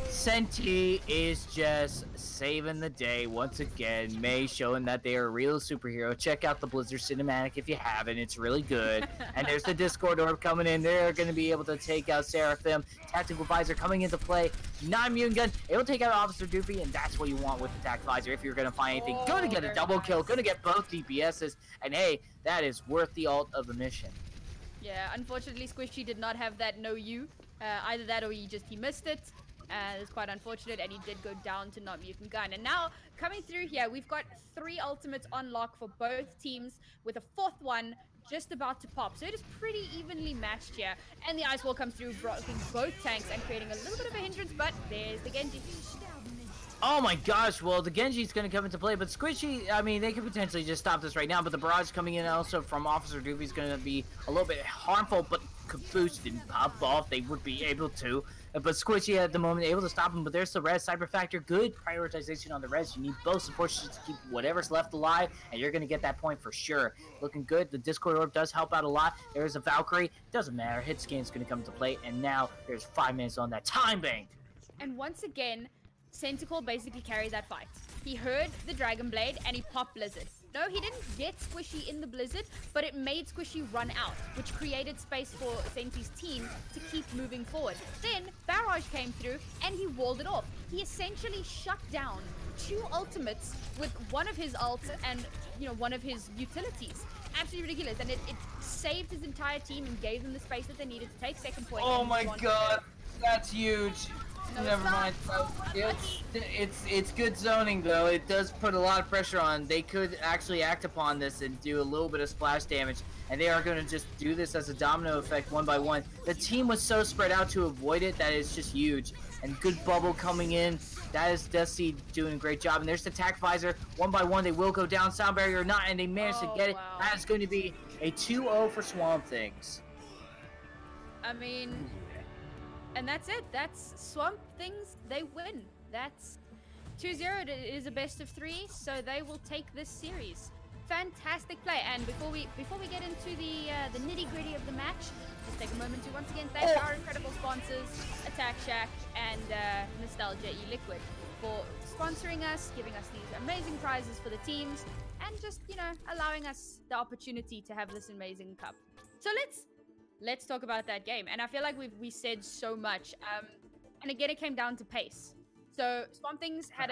Senti is just saving the day once again. May showing that they are a real superhero. Check out the Blizzard cinematic if you haven't. It's really good. And there's the Discord orb coming in. They're going to be able to take out Seraphim. Tactical Visor coming into play. Non-immune gun. It will take out Officer Doofy, and that's what you want with the Tactical Visor if you're going to find anything. Going to get a double kill. Going to get both DPSs. And hey, that is worth the ult of the mission. Yeah, unfortunately, Squishy did not have that no you. Either that or he missed it. It's quite unfortunate, and he did go down to not mutant gun. And now, coming through here, we've got 3 ultimates on lock for both teams, with a 4th one just about to pop. So it is pretty evenly matched here. And the ice wall comes through, blocking both tanks and creating a little bit of a hindrance, but there's the Genji. Oh my gosh, well, the Genji's going to come into play, but Squishy, I mean, they could potentially just stop this right now, but the barrage coming in also from Officer Doofy is going to be a little bit harmful, but Caboose didn't pop off. They would be able to. But Squishy at the moment able to stop him. But there's the res. Cyber Factor, good prioritization on the res. You need both support to keep whatever's left alive, and you're going to get that point for sure. Looking good. The Discord Orb does help out a lot. There's a Valkyrie. Doesn't matter. Hit scan is going to come into play. And now there's 5 minutes on that time bank. And once again, Centacle basically carried that fight. He heard the Dragon Blade and he popped Blizzard. No, he didn't get Squishy in the Blizzard, but it made Squishy run out, which created space for Senti's team to keep moving forward. Then Barrage came through and he walled it off. He essentially shut down 2 ultimates with one of his ults and, you know, one of his utilities. Absolutely ridiculous. And it saved his entire team and gave them the space that they needed to take second point. Oh my god, that's huge. No, Never mind. It's good zoning though. It does put a lot of pressure on. They could actually act upon this and do a little bit of splash damage, and they are going to just do this as a domino effect one by one. The team was so spread out to avoid it that it's just huge. And good bubble coming in. That is Dusty doing a great job. And there's the attack visor. One by one, they will go down, sound barrier or not, and they managed to get it. Wow. That is going to be a 2-0 for Swamp Things. I mean, and that's it. That's Swamp Things. They win. That's 2-0. It is a best of 3, so they will take this series. Fantastic play. And before we get into the nitty-gritty of the match, let's take a moment to once again thank our incredible sponsors, Attack Shack and Nostalgia eLiquid, for sponsoring us, giving us these amazing prizes for the teams, and just, you know, allowing us the opportunity to have this amazing cup. So let's talk about that game. And I feel like we said so much. And again, it came down to pace. So Swamp Things had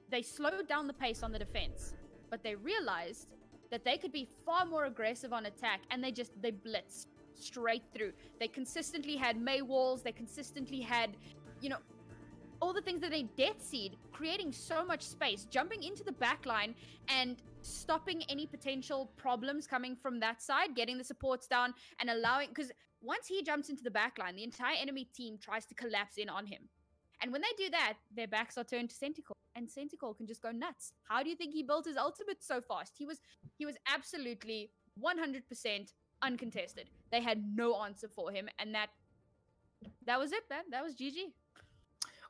they slowed down the pace on the defense, but they realized that they could be far more aggressive on attack, and they blitzed straight through. They consistently had May walls, they consistently had, you know, all the things that they death seed, creating so much space, jumping into the back line and stopping any potential problems coming from that side, getting the supports down and allowing, because once he jumps into the back line, the entire enemy team tries to collapse in on him. And when they do that, their backs are turned to Centacle, and Centacle can just go nuts. How do you think he built his ultimate so fast? He was absolutely 100% uncontested. They had no answer for him, and that was it, man. That was GG.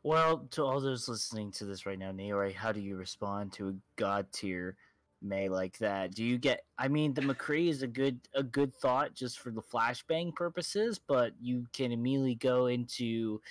Well, to all those listening to this right now, Naori, how do you respond to a god tier May like that? Do you get? I mean, the McCree is a good thought just for the flashbang purposes, but you can immediately go into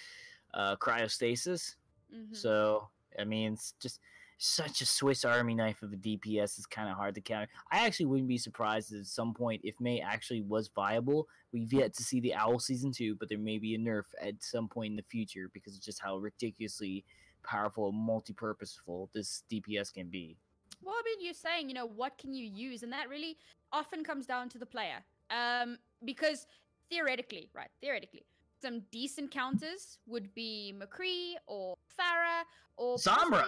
cryostasis. Mm-hmm. So I mean, it's just such a Swiss Army knife of a DPS. Is kind of hard to counter. I actually wouldn't be surprised at some point if May actually was viable. We've yet to see the Owl Season 2, but there may be a nerf at some point in the future because of just how ridiculously powerful and multi-purposeful this DPS can be. Well, I mean, you're saying, you know, what can you use? And that really often comes down to the player. Because theoretically, some decent counters would be McCree or Farah or Sombra.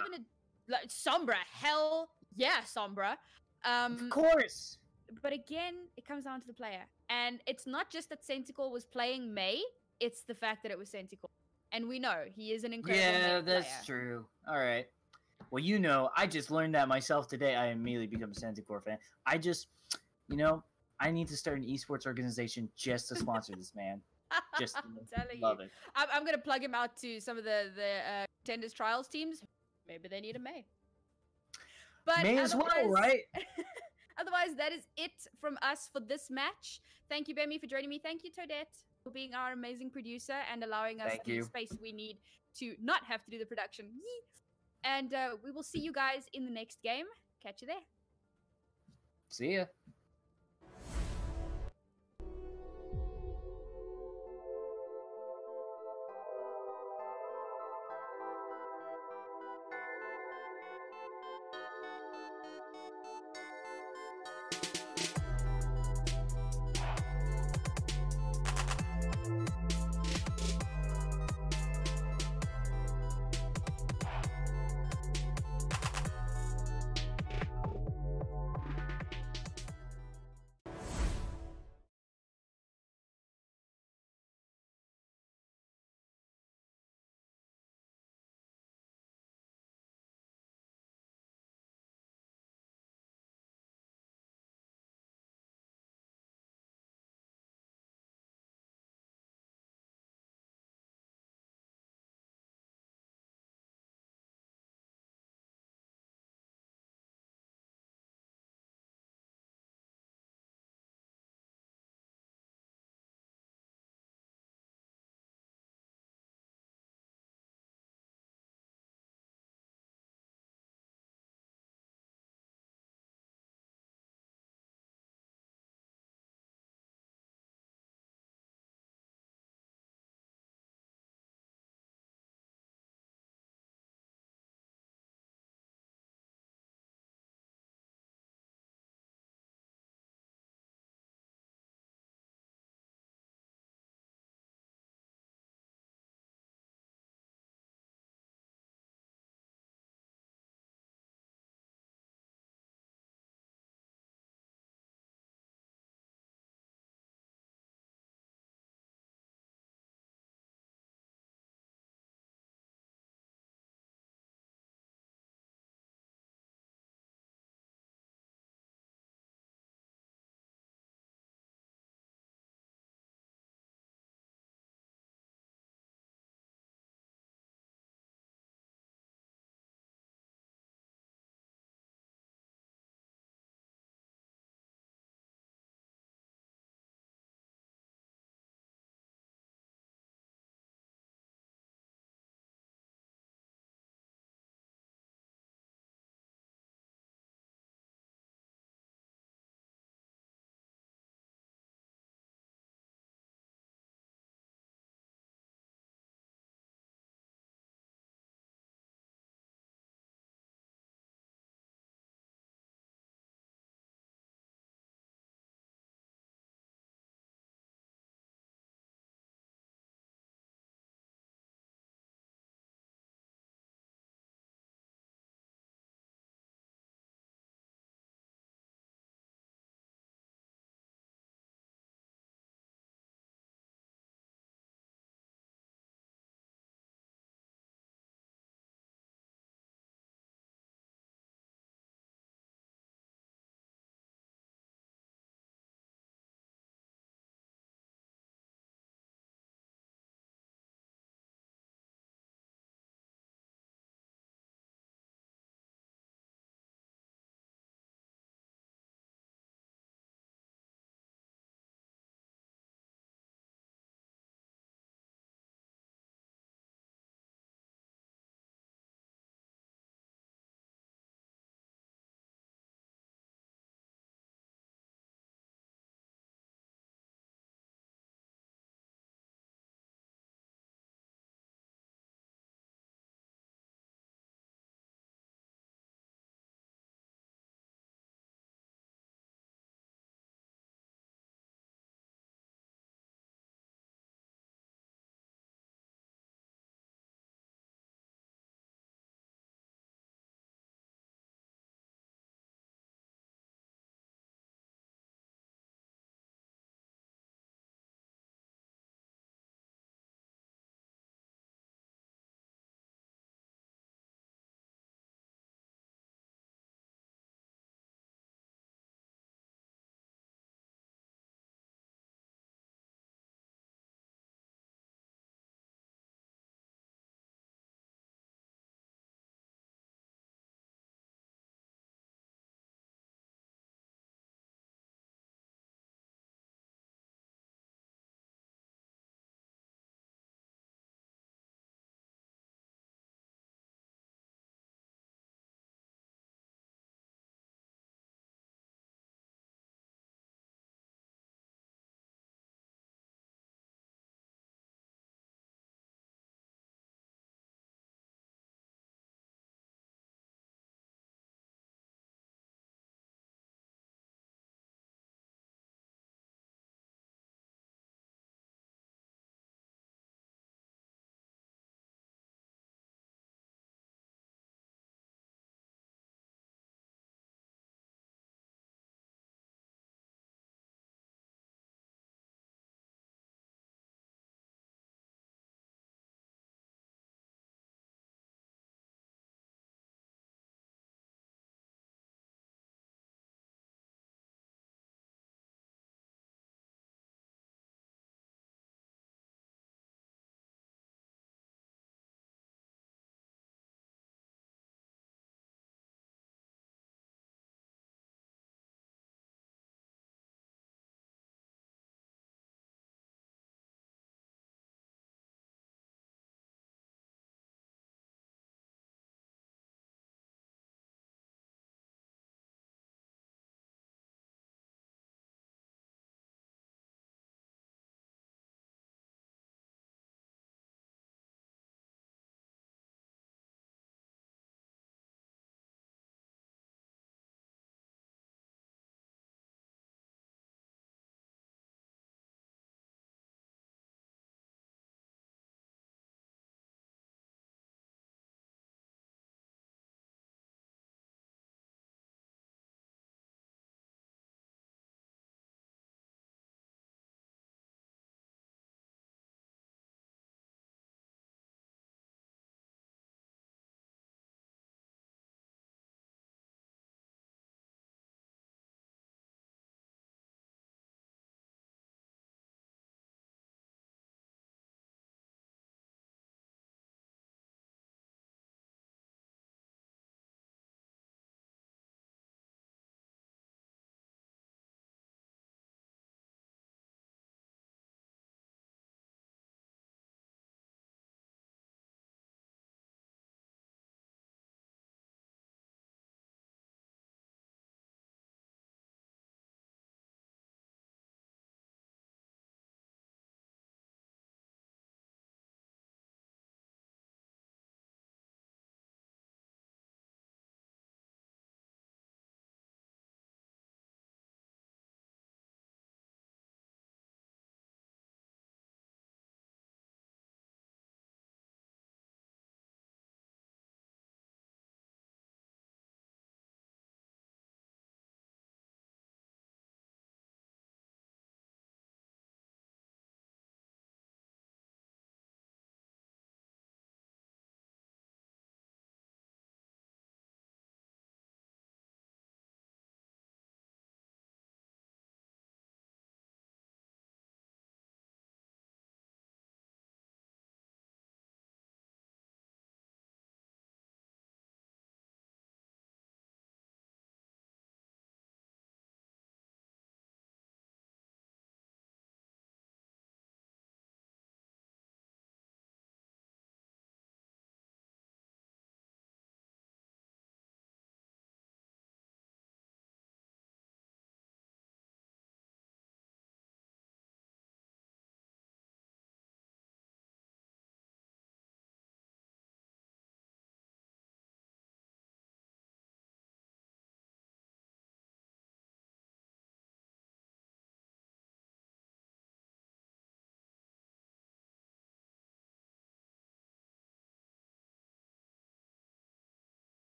Sombra. Hell yeah, Sombra. Of course. But again, it comes down to the player. And it's not just that Centacle was playing May, it's the fact that it was Centacle. And we know he is an incredible Yeah, May that's player. true. All right. Well, you know, I just learned that myself today. I immediately become a Centacle fan. I just, you know, I need to start an esports organization just to sponsor this man. Just love it. I'm going to plug him out to some of the Contenders Trials teams. Maybe they need a May. But May as well, right? Otherwise, that is it from us for this match. Thank you, Bemi, for joining me. Thank you, Toadette, for being our amazing producer and allowing us the space we need to not have to do the production. And we will see you guys in the next game. Catch you there. See ya.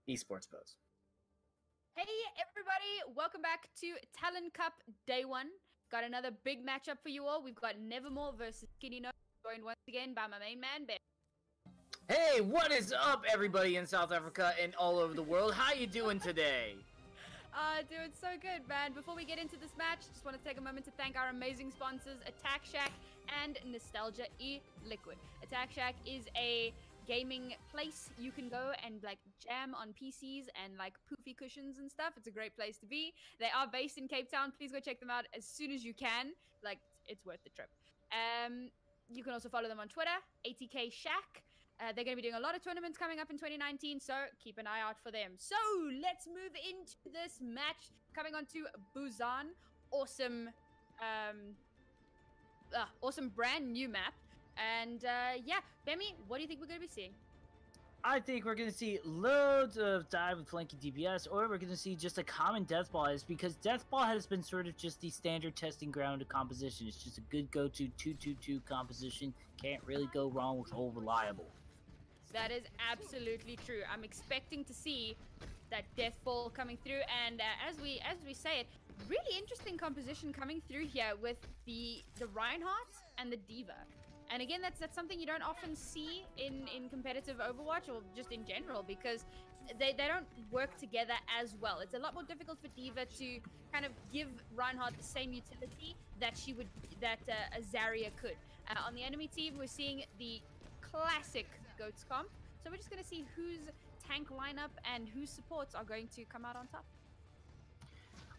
Esports Post. Hey everybody, welcome back to Talon Cup Day 1. Got another big matchup for you all. We've got Nevermore versus Skinny Nose, joined once again by my main man, Ben. Hey, what is up, everybody in South Africa and all over the world? How you doing today? Doing so good, man. Before we get into this match, just want to take a moment to thank our amazing sponsors, Attack Shack and Nostalgia E-Liquid. Attack Shack is a gaming place you can go and like jam on PCs and like poofy cushions and stuff. It's a great place to be. They are based in Cape Town. Please go check them out as soon as you can. Like, it's worth the trip. You can also follow them on Twitter, ATK Shack. They're going to be doing a lot of tournaments coming up in 2019, so keep an eye out for them. So let's move into this match coming onto Busan. Awesome, awesome brand new map. And yeah, Bemi, what do you think we're going to be seeing? I think we're going to see loads of dive with flanky DPS, or we're going to see just a common Deathball, is because Deathball has been sort of just the standard testing ground of composition. It's just a good go-to 2-2-2 composition. Can't really go wrong with whole reliable. That is absolutely true. I'm expecting to see that Deathball coming through, and as we say it, really interesting composition coming through here with the Reinhardt and the D.Va. And again, that's something you don't often see in competitive Overwatch, or just in general, because they don't work together as well. It's a lot more difficult for D.Va to kind of give Reinhardt the same utility that a Zarya could. On the enemy team, we're seeing the classic Goats comp. So we're just going to see whose tank lineup and whose supports are going to come out on top.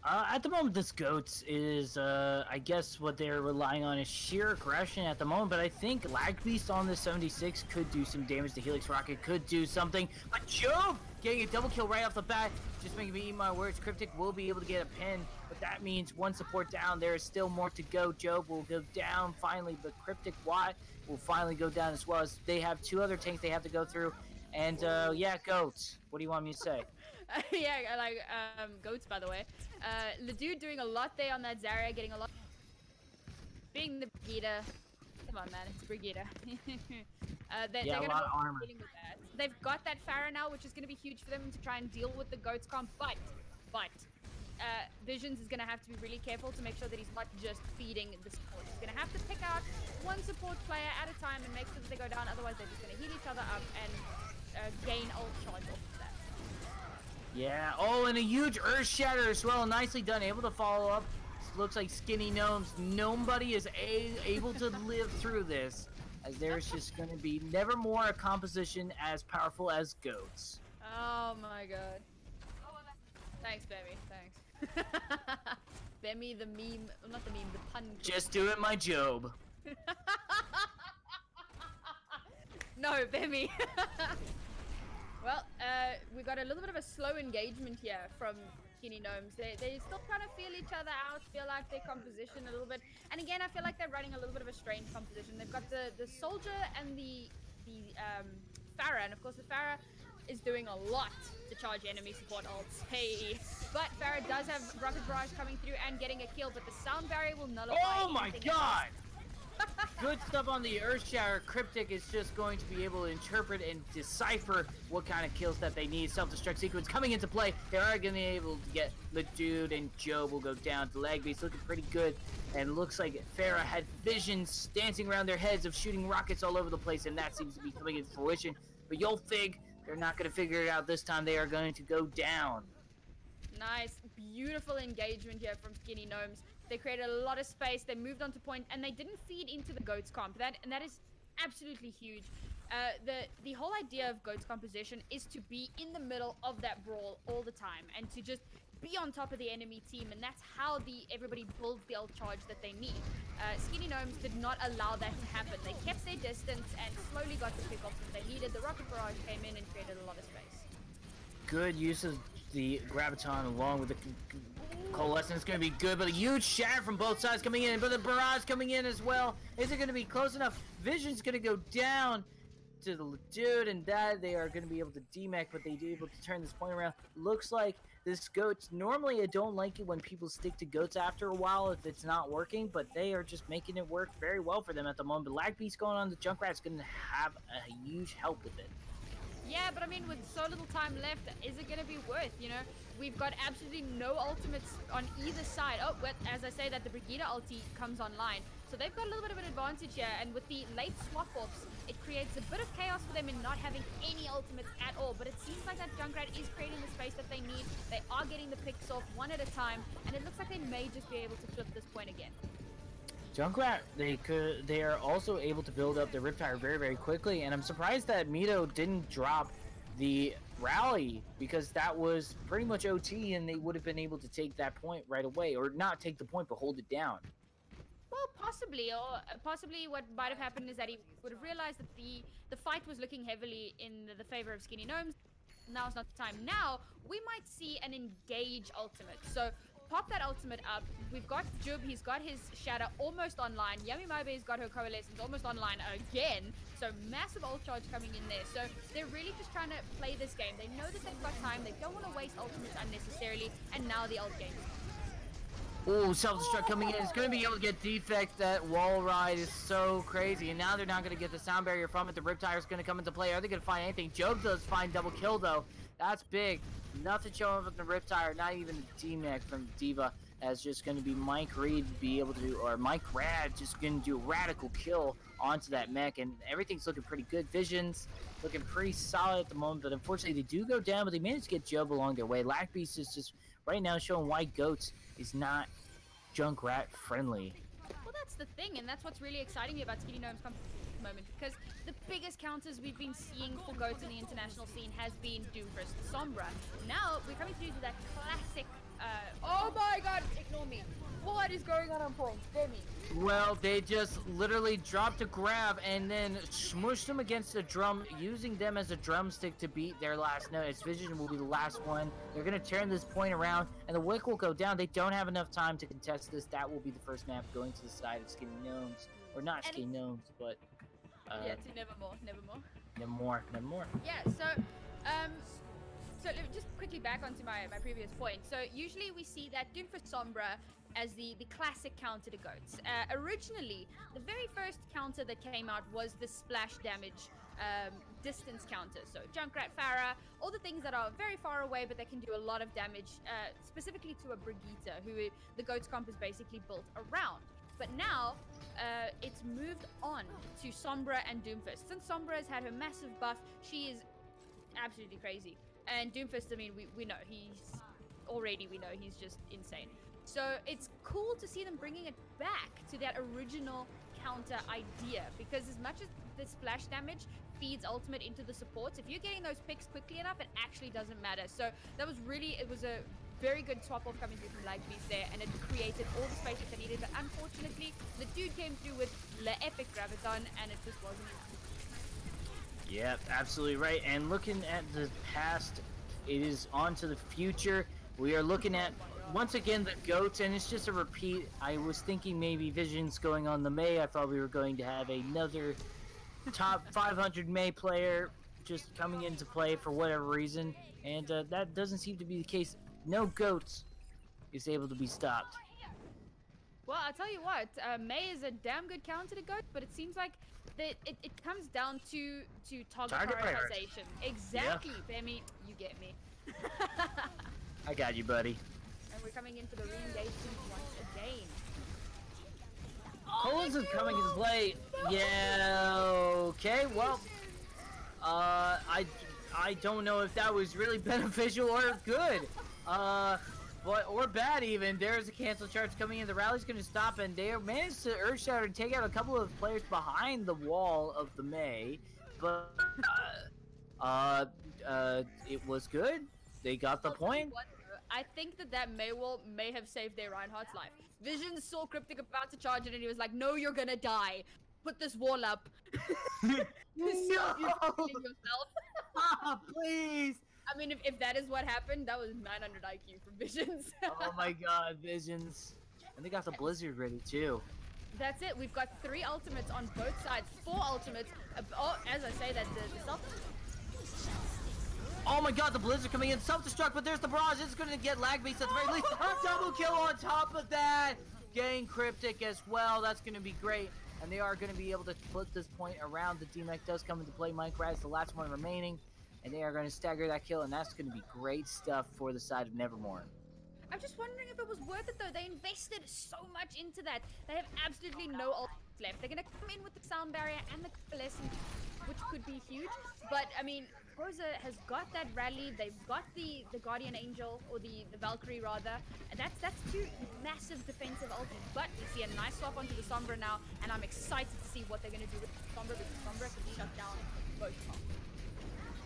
At the moment, this Goats is, I guess what they're relying on is sheer aggression at the moment, but I think Lag Beast on this 76 could do some damage. The Helix Rocket could do something. But Job getting a double kill right off the bat, just making me eat my words. Cryptic will be able to get a pin, but that means one support down. There is still more to go. Job will go down finally, but Cryptic Watt will finally go down as well, as they have two other tanks they have to go through. And yeah, Goats, what do you want me to say? Yeah, like Goats, by the way. Ledoux doing a lot there on that Zarya, getting a lot. Being the Brigitte. Come on, man, it's Brigitte. They're a lot of armor. Dealing with that. They've got that Pharah now, which is going to be huge for them to try and deal with the Goats comp. But Visions is going to have to be really careful to make sure that he's not just feeding the support. He's going to have to pick out one support player at a time and make sure that they go down. Otherwise, they're just going to heal each other up and gain ult charge off of that. Yeah, oh, and a huge Earth Shatter as well. Nicely done, able to follow up. Looks like Skinny Gnomes. Nobody is able to live through this, as there's just going to be nevermore a composition as powerful as Goats. Oh my god. Thanks, Bemi. Thanks. Bemi the meme, not the meme, the pun. Just doing my job. No, Bemi. Well, we got a little bit of a slow engagement here from Skinny Gnomes. They're still trying to feel each other out, feel like their composition a little bit. And again, I feel like they're running a little bit of a strange composition. They've got the Soldier and the Pharah, and of course the Pharah is doing a lot to charge enemy support ults. Hey, but Pharah does have Rocket Barrage coming through and getting a kill, but the sound barrier will nullify. Oh my god! Good stuff on the Earth Shatter. Cryptic is just going to be able to interpret and decipher what kind of kills that they need. Self-destruct sequence coming into play. They are going to be able to get the dude, and Job will go down. The Lag Beast looking pretty good, and looks like Pharah had visions dancing around their heads of shooting rockets all over the place, and that seems to be coming into fruition. But you'll think they're not going to figure it out this time. They are going to go down. Nice, beautiful engagement here from Skinny Gnomes. They created a lot of space. They moved on to point, and they didn't feed into the Goats comp. And that is absolutely huge. The whole idea of Goats composition is to be in the middle of that brawl all the time, and to just be on top of the enemy team, and that's how everybody builds the ult charge that they need. Skinny Gnomes did not allow that to happen. They kept their distance and slowly got the pickoffs that they needed. The Rocket Barrage came in and created a lot of space. Good use of the Graviton along with the Coalescence. Going to be good, but a huge shatter from both sides coming in, but the Barrage coming in as well. Is it going to be close enough? Vision's going to go down to the dude, and that they are going to be able to demech, but they do able to turn this point around. Looks like this Goats, normally I don't like it when people stick to Goats after a while if it's not working, but they are just making it work very well for them at the moment. But Lag Beast going on the Junkrat's going to have a huge help with it. Yeah, but I mean, with so little time left, is it going to be worth, you know? We've got absolutely no ultimates on either side. Oh, well, as I say that, the Brigida ulti comes online. So they've got a little bit of an advantage here, and with the late swap-offs, it creates a bit of chaos for them in not having any ultimates at all. But it seems like that Junkrat is creating the space that they need. They are getting the picks off one at a time, and it looks like they may just be able to flip this point again. Junkrat, they are also able to build up the Riptire very, very quickly, and I'm surprised that Mito didn't drop the rally, because that was pretty much OT, and they would have been able to take that point right away, or not take the point, but hold it down. Well, possibly, or possibly what might have happened is that he would have realized that the fight was looking heavily in the favor of Skinny Gnomes. Now's not the time. Now, we might see an engage ultimate. So, pop that ultimate up. We've got Jub, he's got his Shatter almost online. Yami Maibe's got her Coalescence almost online again. So, massive ult charge coming in there. So, they're really just trying to play this game. They know that they've got time. They don't want to waste ultimates unnecessarily. And now the ult game. Oh, self-destruct coming in. It's going to be able to get defect. That wall ride is so crazy. And now they're not going to get the sound barrier from it. The Riptire is going to come into play. Are they going to find anything? Job does find double kill, though. That's big. Nothing showing from the Riptire. Not even the D-Mech from D.Va. As just going to be Mike Reed be able to do, or Mike Rad just going to do a radical kill onto that mech. And everything's looking pretty good. Visions looking pretty solid at the moment. But unfortunately, they do go down. But they managed to get Job along their way. Lack Beast is just right now showing why Goats is not Junkrat friendly. Well, that's the thing, and that's what's really exciting me about Skinny Gnomes at the moment, because the biggest counters we've been seeing for Goats in the international scene has been Doomfist, Sombra. Now, we're coming through to that classic, oh my god, ignore me. What is going on point? Demi. Well, they just literally dropped a grab and then smushed them against the drum, using them as a drumstick to beat their last note. Its Vision will be the last one. They're going to turn this point around, and the Wick will go down. They don't have enough time to contest this. That will be the first map going to the side of Skinny Gnomes. Or not Skinny Gnomes, but... yeah, to Nevermore, Nevermore. Nevermore, Nevermore. Yeah, so just quickly back onto my previous point. So usually we see that Doomfist Sombra as the classic counter to Goats. Originally, the very first counter that came out was the splash damage distance counter. So Junkrat, Pharah, all the things that are very far away but they can do a lot of damage, specifically to a Brigitte, who the Goats comp is basically built around. But now, it's moved on to Sombra and Doomfist. Since Sombra has had her massive buff, she is absolutely crazy. And Doomfist, I mean, we know, we know he's just insane. So it's cool to see them bringing it back to that original counter idea, because as much as the splash damage feeds ultimate into the supports, if you're getting those picks quickly enough, it actually doesn't matter. So that was really, it was a very good swap off coming through from Lag Beast there, and it created all the space that they needed. But unfortunately, the dude came through with Le Epic Graviton, and it just wasn't enough. Yep, absolutely right. And looking at the past, it is on to the future. We are looking at, once again, the Goats, and it's just a repeat. I was thinking maybe Visions going on the Mei. I thought we were going to have another top 500 Mei player just coming into play for whatever reason, and that doesn't seem to be the case. No Goats is able to be stopped. Well, I'll tell you what, Mei is a damn good counter to Goat, but it seems like that it comes down to target prioritization. Exactly, yeah. Femi, you get me. I got you, buddy. And we're coming into the re-engagement once again. Collins is coming into play. Yeah, okay, well, I don't know if that was really beneficial or good. Or bad even. There's a cancel charge coming in. The rally's going to stop, and they managed to Earth Shatter and take out a couple of players behind the wall of the Mei. But it was good. They got the point. I think that Mei wall may have saved their Reinhardt's life. Vision saw Cryptic about to charge it, and he was like, "No, you're gonna die. Put this wall up." No! Yourself. Please. I mean, if that is what happened, that was 900 IQ from Visions. Oh my god, Visions. And they got the Blizzard ready too. That's it. We've got 3 ultimates on both sides. 4 ultimates. Oh, as I say that, the self... Oh my god, the Blizzard coming in. Self-destruct, but there's the barrage. It's going to get Lag Beast at the very least. A double kill on top of that. Getting Cryptic as well. That's going to be great. And they are going to be able to flip this point around. The D-Mech does come into play. Mike Rad's the last one remaining. and they are going to stagger that kill, and that's going to be great stuff for the side of Nevermore. I'm just wondering if it was worth it though. They invested so much into that. They have absolutely no ultimates left. They're gonna come in with the sound barrier and the coalescence, which could be huge. But I mean, Rosa has got that rally. They've got the Guardian Angel, or the Valkyrie rather, and that's two massive defensive ultimates. But we see a nice swap onto the Sombra now, and I'm excited to see what they're gonna do with Sombra, because Sombra can shut down both tops.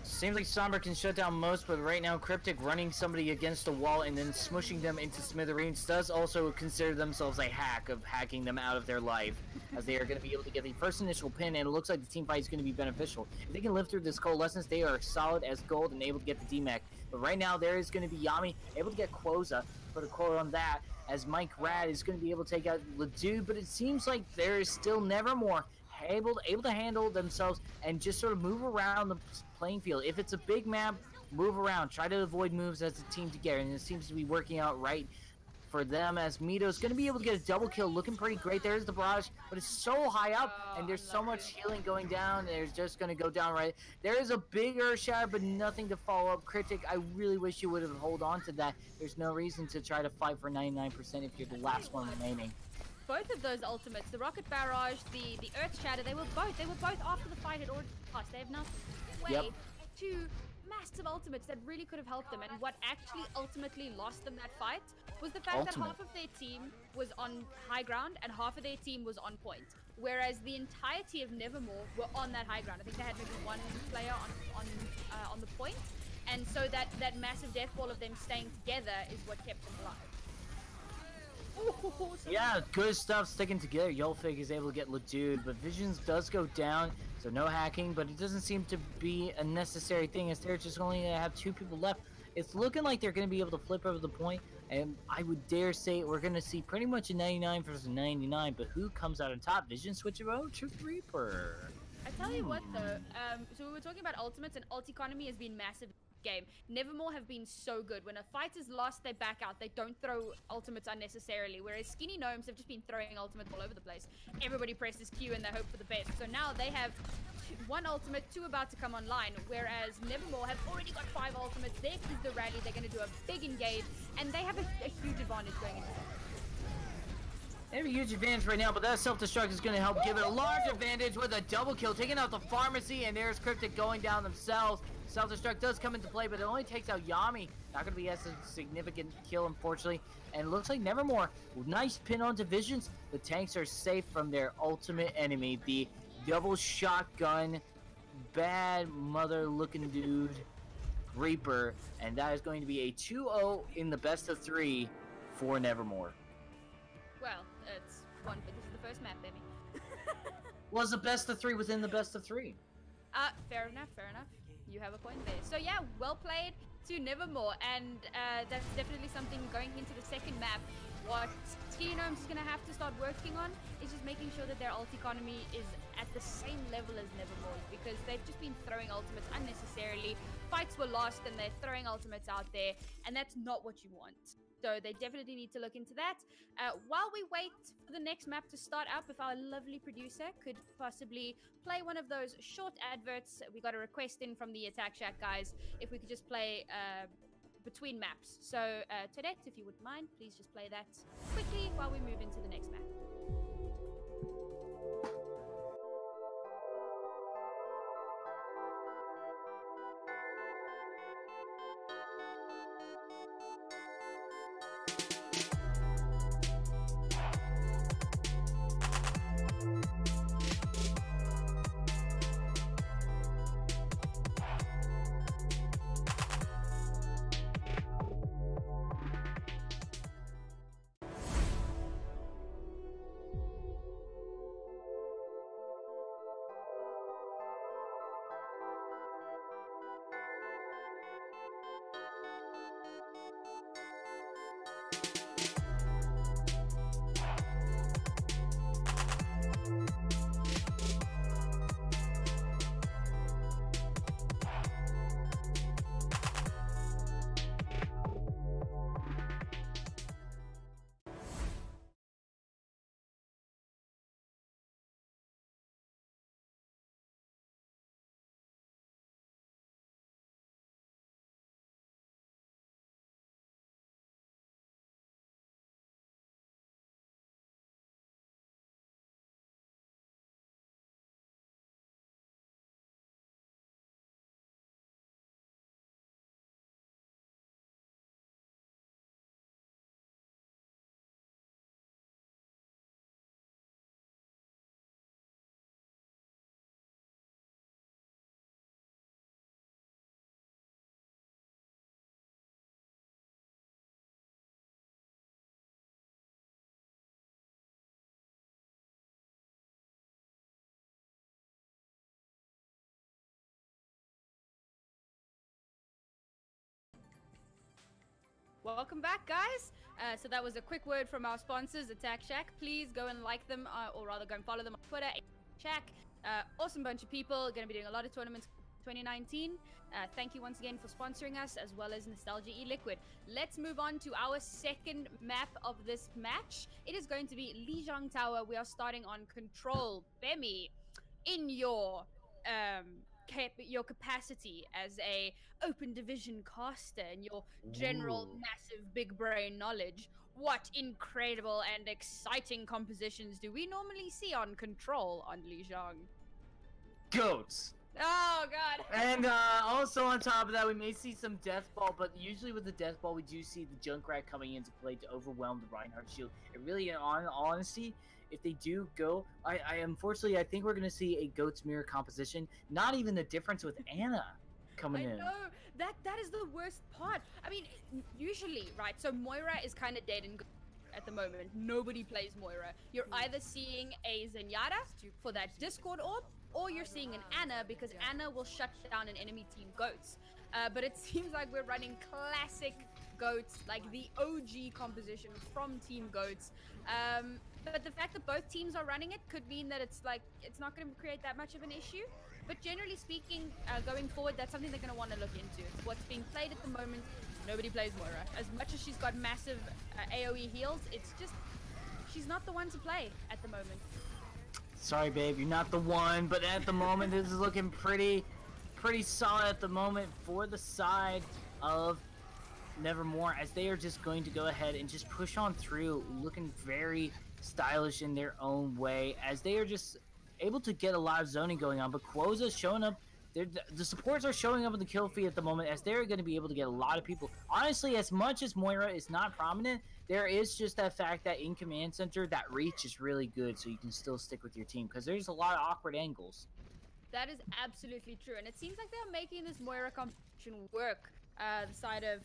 Seems like Sombra can shut down most, but right now Cryptic running somebody against a wall and then smushing them into smithereens does also consider themselves a hack of hacking them out of their life, as they are going to be able to get the first initial pin, and it looks like the team fight is going to be beneficial. If they can live through this Coalescence, they are solid as gold and able to get the DMAC. But right now there is going to be Yami able to get Quoza, put a quote on that, as Mike Rad is going to be able to take out Ledoux, but it seems like there is still Nevermore able to handle themselves and just sort of move around the playing field. If it's a big map, move around, try to avoid moves as a team together, and it seems to be working out right for them, as Mito's going to be able to get a double kill, looking pretty great. There's the barrage, but it's so high up, and there's so much healing going down, there's just going to go down right. There is a big Earth Shatter, but nothing to follow up. Cryptic, I really wish you would have held on to that. There's no reason to try to fight for 99% if you're the last one remaining. Both of those ultimates, the Rocket Barrage, the Earth Shatter, they were both after the fight had already passed. They have now two massive ultimates that really could have helped them, and what actually ultimately lost them that fight was the fact that half of their team was on high ground and half of their team was on point, whereas the entirety of Nevermore were on that high ground. I think they had maybe one player on the point, and so that massive death ball of them staying together is what kept them alive. Ooh, yeah, good stuff sticking together. Yolfig is able to get Ledoux, but Visions does go down, so no hacking, but it doesn't seem to be a necessary thing, as they're just only going to have 2 people left. It's looking like they're going to be able to flip over the point, and I would dare say we're going to see pretty much a 99 versus 99, but who comes out on top? Vision switch it over to Reaper. I tell you what though, so we were talking about ultimates, and ult economy has been massive game. Nevermore have been so good. When a fight is lost, they back out. They don't throw ultimates unnecessarily, whereas Skinny Gnomes have just been throwing ultimates all over the place. Everybody presses Q and they hope for the best. So now they have 1 ultimate, 2 about to come online, whereas Nevermore have already got 5 ultimates. There is the rally. They're going to do a big engage, and they have a huge advantage going into it. They have a huge advantage right now, but that self-destruct is going to help give it a large advantage with a double kill, taking out the pharmacy, and there's Cryptic going down themselves. Self-destruct does come into play, but it only takes out Yami. Not going to be as a significant kill, unfortunately. And it looks like Nevermore, nice pin on Divisions. The tanks are safe from their ultimate enemy, the double shotgun, bad mother-looking dude, Reaper. And that is going to be a 2-0 in the best of 3 for Nevermore. Well, it's one, but this is the first map, baby. Was the best of 3 within the best of 3? Fair enough, fair enough. You have a point there. So yeah, well played to Nevermore, and that's definitely something going into the second map. What Skinny Gnomes is going to have to start working on is just making sure that their ult economy is at the same level as Nevermore's, because they've just been throwing ultimates unnecessarily. Fights were lost and they're throwing ultimates out there, and that's not what you want. So they definitely need to look into that. While we wait for the next map to start up, if our lovely producer could possibly play one of those short adverts. We got a request in from the Attack Shack guys, if we could just play between maps. So Toadette, if you wouldn't mind, please just play that quickly while we move into the next map. Welcome back, guys. So that was a quick word from our sponsors, Attack Shack. Please go and like them, or rather go and follow them on Twitter, Shack. Awesome bunch of people. Going to be doing a lot of tournaments 2019. Thank you once again for sponsoring us, as well as Nostalgia E-Liquid. Let's move on to our second map of this match. It is going to be Lijiang Tower. We are starting on Control. Bemi, in your capacity as a open division caster and your general massive big brain knowledge, what incredible and exciting compositions do we normally see on Control on Lijiang? Goats. Oh god. And also on top of that, we may see some Death Ball, but usually with the Death Ball, we do see the Junkrat coming into play to overwhelm the Reinhardt shield. It really, in all honesty, if they do go, I unfortunately, I think we're going to see a Goats mirror composition. Not even the difference with Anna coming in. I know. That is the worst part. I mean, usually, right, so Moira is kind of dead and at the moment. Nobody plays Moira. You're either seeing a Zenyatta for that Discord orb, or you're seeing an Anna because Anna will shut down an enemy team Goats. But it seems like we're running classic Goats, like the OG composition from Team Goats. But the fact that both teams are running it could mean that it's not going to create that much of an issue. But generally speaking, going forward, that's something they're going to want to look into. It's what's being played at the moment. Nobody plays Moira. As much as she's got massive AoE heals, it's just, she's not the one to play at the moment. Sorry, babe, you're not the one, but at the moment, this is looking pretty solid at the moment for the side of Nevermore, as they are just going to go ahead and just push on through, looking very stylish in their own way, as they are just able to get a lot of zoning going on. But Quoza's showing up. The supports are showing up in the kill feed at the moment, as they're going to be able to get a lot of people. Honestly, as much as Moira is not prominent, there is just that fact that in Command Center, that reach is really good, so you can still stick with your team, because there's a lot of awkward angles. That is absolutely true, and it seems like they're making this Moira competition work. The side of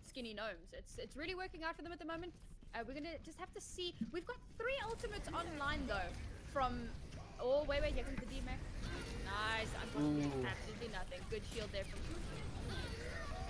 Skinny Gnomes. It's really working out for them at the moment. We're gonna just have to see. We've got 3 ultimates online though. From wait, here comes the D-Mech. Nice. Unfortunately, absolutely nothing. Good shield there from.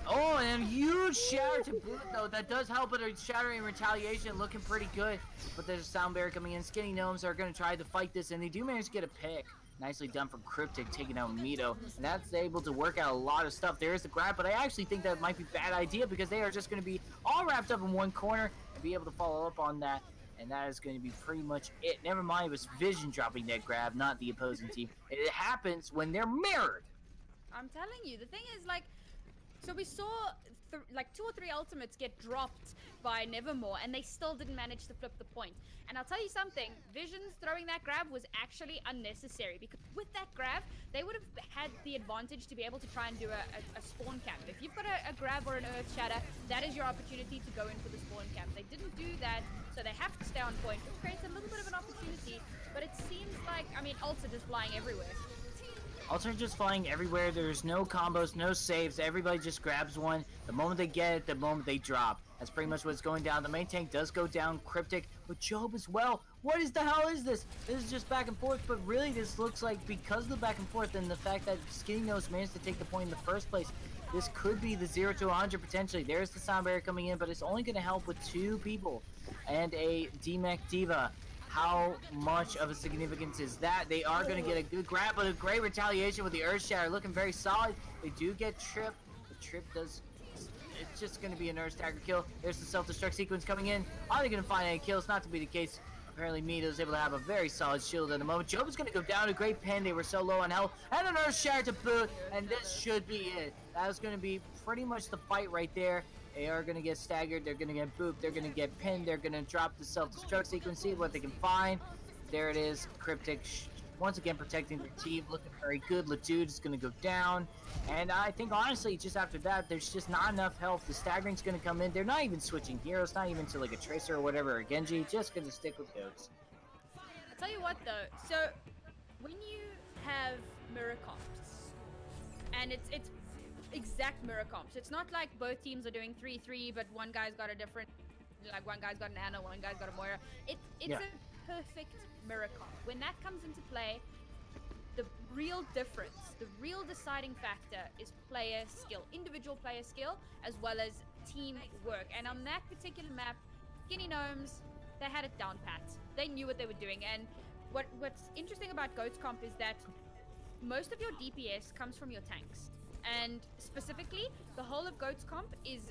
Oh, and a huge shatter to boot though. That does help, but a shattering retaliation looking pretty good. But there's a sound barrier coming in. Skinny Gnomes are gonna try to fight this, and they do manage to get a pick. Nicely done from Cryptic, taking out Mito, and that's able to work out a lot of stuff. There is the grab, but I actually think that might be a bad idea, because they are just going to be all wrapped up in one corner and be able to follow up on that, and that is going to be pretty much it. Never mind, it was Vision dropping that grab, not the opposing team. It happens when they're mirrored. I'm telling you, the thing is, like, so we saw like 2 or 3 ultimates get dropped by Nevermore, and they still didn't manage to flip the point. And I'll tell you something, Vision's throwing that grab was actually unnecessary, because with that grab, they would have had the advantage to be able to try and do a spawn camp. If you've got a grab or an earth shatter, that is your opportunity to go in for the spawn camp. They didn't do that, so they have to stay on point, which creates a little bit of an opportunity, but it seems like, I mean, ults are just flying everywhere. Ults are just flying everywhere. There's no combos, no saves. Everybody just grabs one. The moment they get it, the moment they drop. That's pretty much what's going down. The main tank does go down. Cryptic with Job as well. What is the hell is this? This is just back and forth, but really this looks like, because of the back and forth and the fact that Skinny Nose managed to take the point in the first place, this could be the 0 to 100 potentially. There's the sound barrier coming in, but it's only going to help with 2 people and a D-Mech Diva. How much of a significance is that? They are going to get a good grab, but a great retaliation with the Earth Shatter, looking very solid. They do get Trip. The Trip does... It's just going to be an Earth Stagger kill. There's the self-destruct sequence coming in. Are they going to find any kills? Not to be the case. Apparently, Mito is able to have a very solid shield at the moment. Job is going to go down. A great pen. They were so low on health. And an Earth Shatter to boot. And this should be it. That was going to be pretty much the fight right there. They are going to get staggered. They're going to get booped. They're going to get pinned. They're going to drop the self-destruct sequence. See what they can find. There it is. Cryptic once again protecting their team. Looking very good. Latude is going to go down. And I think, honestly, just after that, there's just not enough health. The staggering's going to come in. They're not even switching heroes. Not even to, like, a Tracer or whatever, or Genji. Just going to stick with Goats. I'll tell you what, though. So, when you have mirror comps, and it's exact mirror comps. It's not like both teams are doing 3-3, but one guy's got a different, like one guy's got an Ana, one guy's got a Moira. It's a perfect mirror comp. When that comes into play, the real difference, the real deciding factor is player skill, individual player skill, as well as teamwork. And on that particular map, Skinny Gnomes, they had it down pat. They knew what they were doing. And what's interesting about Goats Comp is that most of your DPS comes from your tanks. And specifically, the whole of Goats Comp is,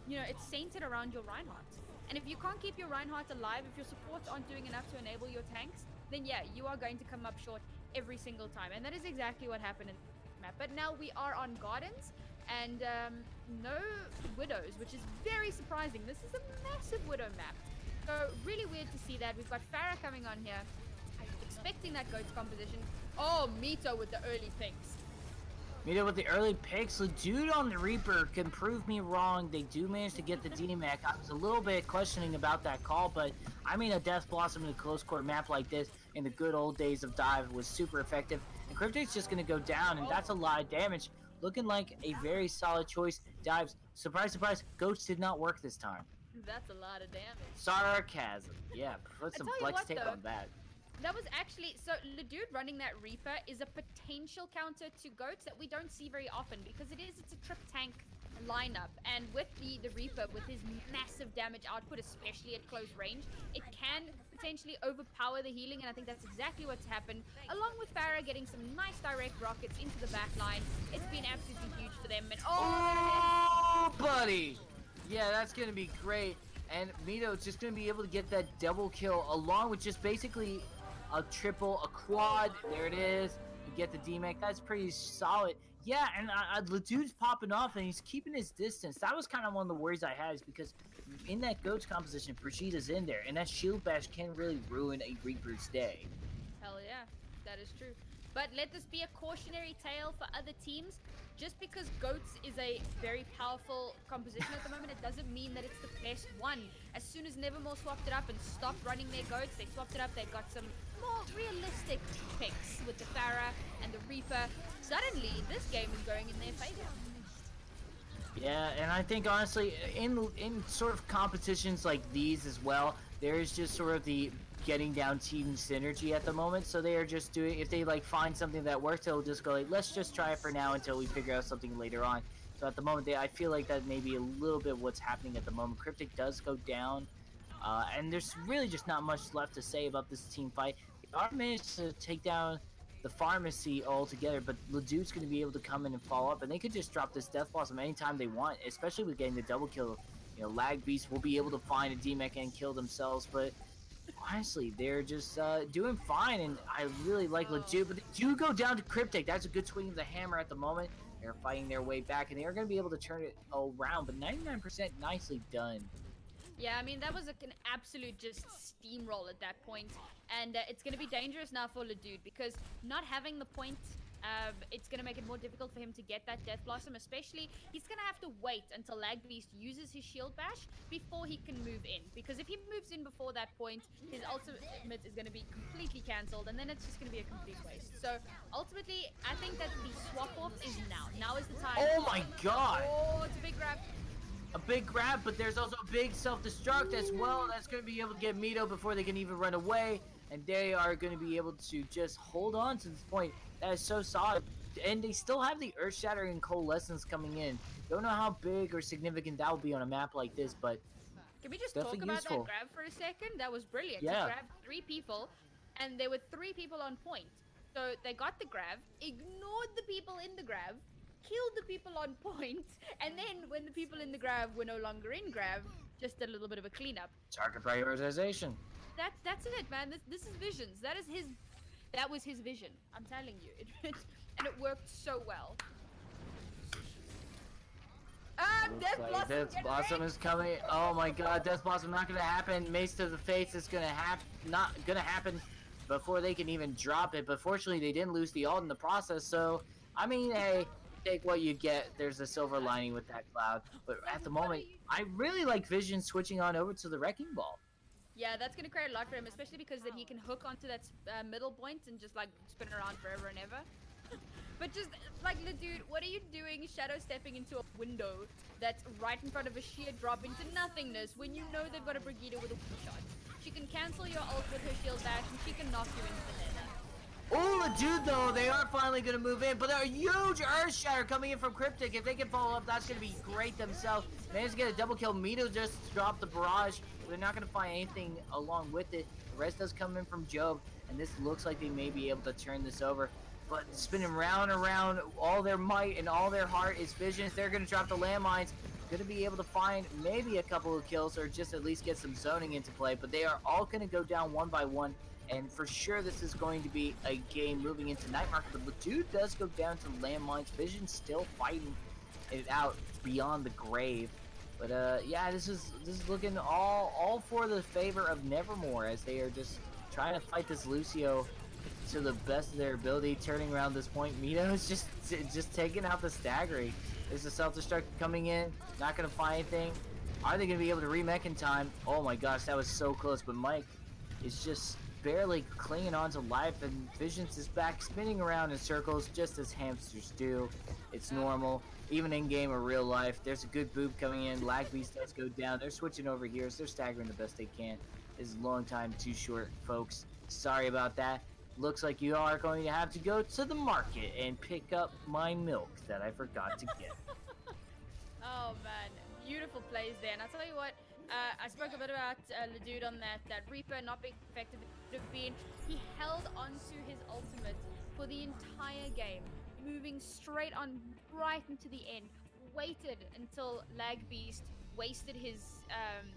you know, it's centered around your Reinhardt. And if you can't keep your Reinhardt alive, if your supports aren't doing enough to enable your tanks, then yeah, you are going to come up short every single time. And that is exactly what happened in the map. But now we are on Gardens and no Widows, which is very surprising. This is a massive Widow map. So really weird to see that. We've got Farah coming on here, expecting that Goats composition. Oh, Mito with the early picks. Mito with the early picks. The dude on the Reaper can prove me wrong. They do manage to get the DMAC. I was a little bit questioning about that call, but I mean, a Death Blossom in a close court map like this in the good old days of Dive was super effective. And Cryptic's just going to go down, and that's a lot of damage. Looking like a very solid choice. Dives. Surprise, surprise. Goats did not work this time. That's a lot of damage. Sarcasm. Yeah, put some flex tape on that. That was actually, so the dude running that Reaper is a potential counter to Goats that we don't see very often because it's a trip tank lineup. And with the Reaper, with his massive damage output, especially at close range, it can potentially overpower the healing, and I think that's exactly what's happened. Along with Farah getting some nice direct rockets into the back line, it's been absolutely huge for them. And oh buddy! Yeah, that's going to be great. And Mito's just going to be able to get that double kill along with just basically a triple, a quad. There it is. You get the DMAC. That's pretty solid. Yeah, and the dude's popping off and he's keeping his distance. That was kind of one of the worries I had, is because in that Goats composition, Brigitte's in there, and that shield bash can really ruin a Reaper's day. Hell yeah, that is true. But let this be a cautionary tale for other teams. Just because Goats is a very powerful composition at the moment, it doesn't mean that it's the best one. As soon as Nevermore swapped it up and stopped running their Goats, they swapped it up, they got some more realistic picks with the Farah and the Reaper. Suddenly, this game is going in their favor. Yeah, and I think honestly, in sort of competitions like these as well, there's just sort of the getting down team synergy at the moment. So they are just doing, if they like find something that works, they'll just go like, let's just try it for now until we figure out something later on. So at the moment, I feel like that may be a little bit what's happening at the moment. Cryptic does go down, and there's really just not much left to say about this team fight. They are managed to take down the pharmacy altogether, but Leduc's going to be able to come in and follow up, and they could just drop this Death Blossom anytime they want, especially with getting the double kill. You know, Lag Beast will be able to find a DMAC and kill themselves, but honestly, they're just doing fine, and I really like Ledu, but they do go down to Cryptic. That's a good swing of the hammer at the moment. They're fighting their way back, and they are going to be able to turn it around, but 99% nicely done. Yeah, I mean, that was an absolute just steamroll at that point. And it's going to be dangerous now for Ledude, because not having the point, it's going to make it more difficult for him to get that Death Blossom, especially he's going to have to wait until Lag Beast uses his Shield Bash before he can move in. Because if he moves in before that point, his ultimate is going to be completely cancelled, and then it's just going to be a complete waste. So ultimately, I think that the swap-off is now. Now is the time. Oh my god! Oh, it's a big grab. A big grab, but there's also a big self-destruct as well. That's going to be able to get Mito before they can even run away. And they are going to be able to just hold on to this point. That is so solid. And they still have the Earth-Shattering Coalescence coming in. Don't know how big or significant that will be on a map like this, but can we just talk about that grab for a second? That was brilliant. Yeah. He grabbed 3 people, and there were 3 people on point. So they got the grab, ignored the people in the grab, killed the people on point, and then when the people in the grab were no longer in grab, just did a little bit of a cleanup. Target prioritization. That's it, man. This is visions. That was his vision. I'm telling you, and it worked so well. Death Blossom. Death Blossom is coming. Oh my God, Death Blossom not gonna happen. Mace to the face is not gonna happen before they can even drop it. But fortunately, they didn't lose the ult in the process. So I mean, hey, take what you get. There's a silver lining with that cloud. But at the moment, I really like Vision switching on over to the Wrecking Ball. Yeah, that's gonna create a lot for him, especially because then he can hook onto that middle point and just like spin around forever and ever. But just like, dude, what are you doing shadow stepping into a window that's right in front of a sheer drop into nothingness when you know they've got a Brigitte with a one shot? She can cancel your ult with her shield bash and she can knock you into the nether. Oh, the dude, though, they are finally going to move in, but a huge Earth Shatter coming in from Cryptic. If they can follow up, that's going to be great themselves. Managed to get a double kill. Mito just dropped the barrage. They're not going to find anything along with it. The rest does come in from Job, and this looks like they may be able to turn this over. But spinning round and around, all their might and all their heart is Visions. They're going to drop the landmines. Going to be able to find maybe a couple of kills or just at least get some zoning into play. But they are all going to go down one by one. And for sure, this is going to be a game moving into Night Market. But the dude does go down to landmines. Vision's still fighting it out beyond the grave. But yeah, this is looking all for the favor of Nevermore, as they are just trying to fight this Lucio to the best of their ability. Turning around this point, Mito is just taking out the staggering. There's a self-destruct coming in. Not gonna find anything. Are they gonna be able to remech in time? Oh my gosh, that was so close. But Mike is just barely clinging on to life, and Visions is back spinning around in circles just as hamsters do. It's normal, even in game or real life. There's a good boob coming in. Lag Beast does go down. They're switching over here, so they're staggering the best they can. This is a long time too short, folks. Sorry about that. Looks like you are going to have to go to the market and pick up my milk that I forgot to get. Oh man, beautiful plays there. And I'll tell you what, I spoke a bit about Ledude on that Reaper not being effective. It would have been, he held onto his ultimate for the entire game, moving straight on right into the end, waited until Lag Beast wasted his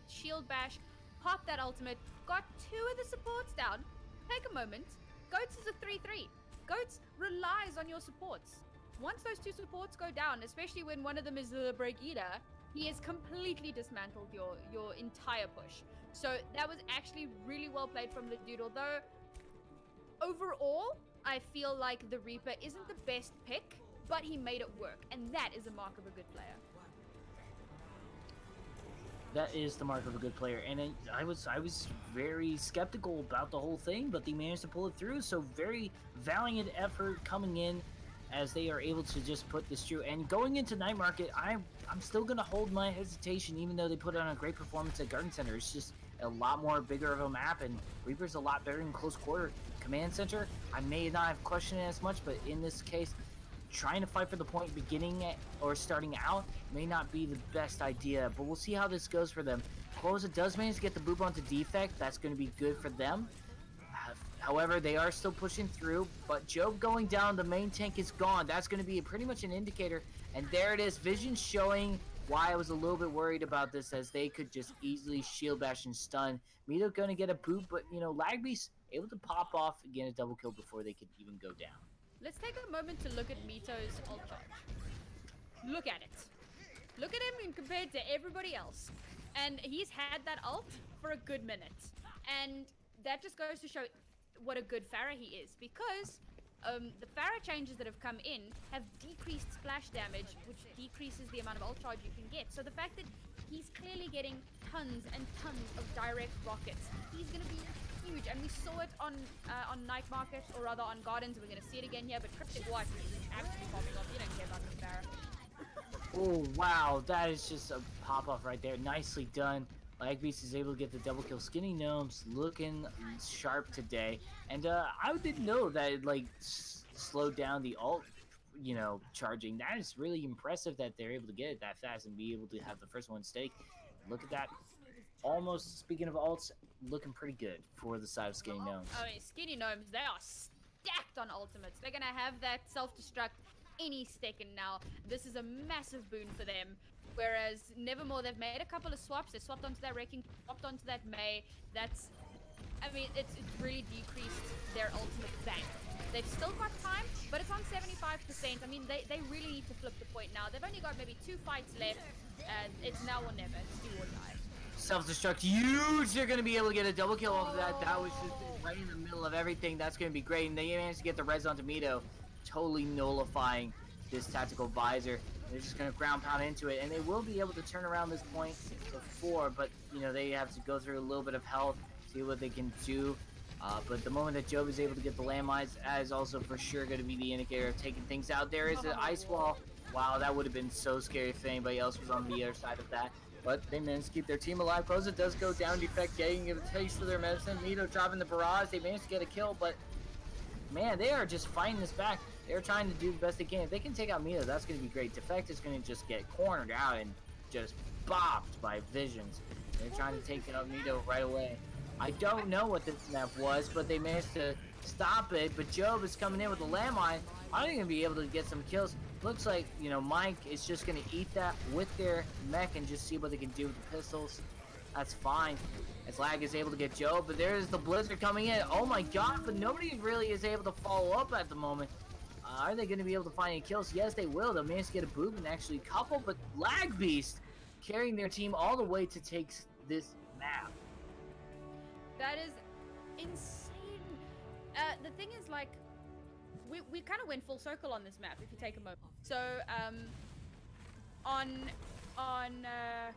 shield bash, popped that ultimate, got 2 of the supports down. Take a moment. Goats is a 3-3. Goats relies on your supports. Once those 2 supports go down, especially when one of them is the break eater, he has completely dismantled your entire push. So that was actually really well played from the dude. Although overall, I feel like the Reaper isn't the best pick, but he made it work, and that is a mark of a good player. That is the mark of a good player, and I was very skeptical about the whole thing, but they managed to pull it through. So very valiant effort coming in, as they are able to just put this through. And going into Night Market, I'm still gonna hold my hesitation, even though they put on a great performance at Garden Center. It's just a lot more bigger of a map, and Reaper's a lot better in close quarter. Command Center, I may not have questioned it as much, but in this case, trying to fight for the point beginning or starting out may not be the best idea, but we'll see how this goes for them. Cloza does manage to get the boob onto defect. That's going to be good for them. However, they are still pushing through, but Job going down, the main tank is gone. That's going to be pretty much an indicator, and there it is. Vision showing why I was a little bit worried about this, as they could just easily shield bash and stun. Mito going to get a boob, but, you know, Lagbeast able to pop off again a double kill before they could even go down. Let's take a moment to look at Mito's ult charge. Look at it. Look at him compared to everybody else. And he's had that ult for a good minute. And that just goes to show what a good Pharah he is. Because the Pharah changes that have come in have decreased splash damage, which decreases the amount of ult charge you can get. So the fact that he's clearly getting tons and tons of direct rockets, he's going to be huge, and we saw it on Night Market, or rather on Gardens. We're going to see it again here, but Cryptic Watch is absolutely popping off. You don't care about this Pharah. Oh, wow, that is just a pop-off right there. Nicely done. Lagbeast is able to get the double kill. Skinny Gnomes looking sharp today. And I didn't know that it, like, slowed down the ult, you know, charging. That is really impressive that they're able to get it that fast and be able to have the first one stake. Look at that. Almost, speaking of ults, looking pretty good for the side of Skinny Gnomes. Oh, yeah, Skinny Gnomes, they are stacked on ultimates. They're going to have that self-destruct any second now. This is a massive boon for them. Whereas Nevermore, they've made a couple of swaps. They swapped onto that Wrecking, swapped onto that May. That's, I mean, it's really decreased their ultimate bank. They've still got time, but it's on 75%. I mean, they really need to flip the point now. They've only got maybe 2 fights left, and it's now or never. It's do or die. Self-destruct huge. They're going to be able to get a double kill off of that. That was just right in the middle of everything. That's going to be great. And they managed to get the res onto Mito, totally nullifying this tactical visor. They're just going to ground pound into it, and they will be able to turn around this point before, but, you know, they have to go through a little bit of health, see what they can do. But the moment that Job is able to get the landmines, that is also for sure going to be the indicator of taking things out. There is an ice wall. Wow, that would have been so scary if anybody else was on the other side of that. But they managed to keep their team alive. Cloza does go down, defect, getting a taste of their medicine. Mito dropping the barrage. They managed to get a kill, but man, they are just fighting this back. They're trying to do the best they can. If they can take out Mito, that's going to be great. Defect is going to just get cornered out and just bopped by Visions. They're trying to take out Mito right away. I don't know what this map was, but they managed to stop it. But Job is coming in with a landmine. I'm going to be able to get some kills. Looks like, you know, Mike is just going to eat that with their mech and just see what they can do with the pistols. That's fine. As Lag is able to get Job, but there's the Blizzard coming in. Oh my god, but nobody really is able to follow up at the moment. Are they going to be able to find any kills? Yes, they will. They'll manage to get a boom and actually couple, but Lag Beast carrying their team all the way to take this map. That is insane. The thing is, like, we kind of went full circle on this map, if you take a moment. So, on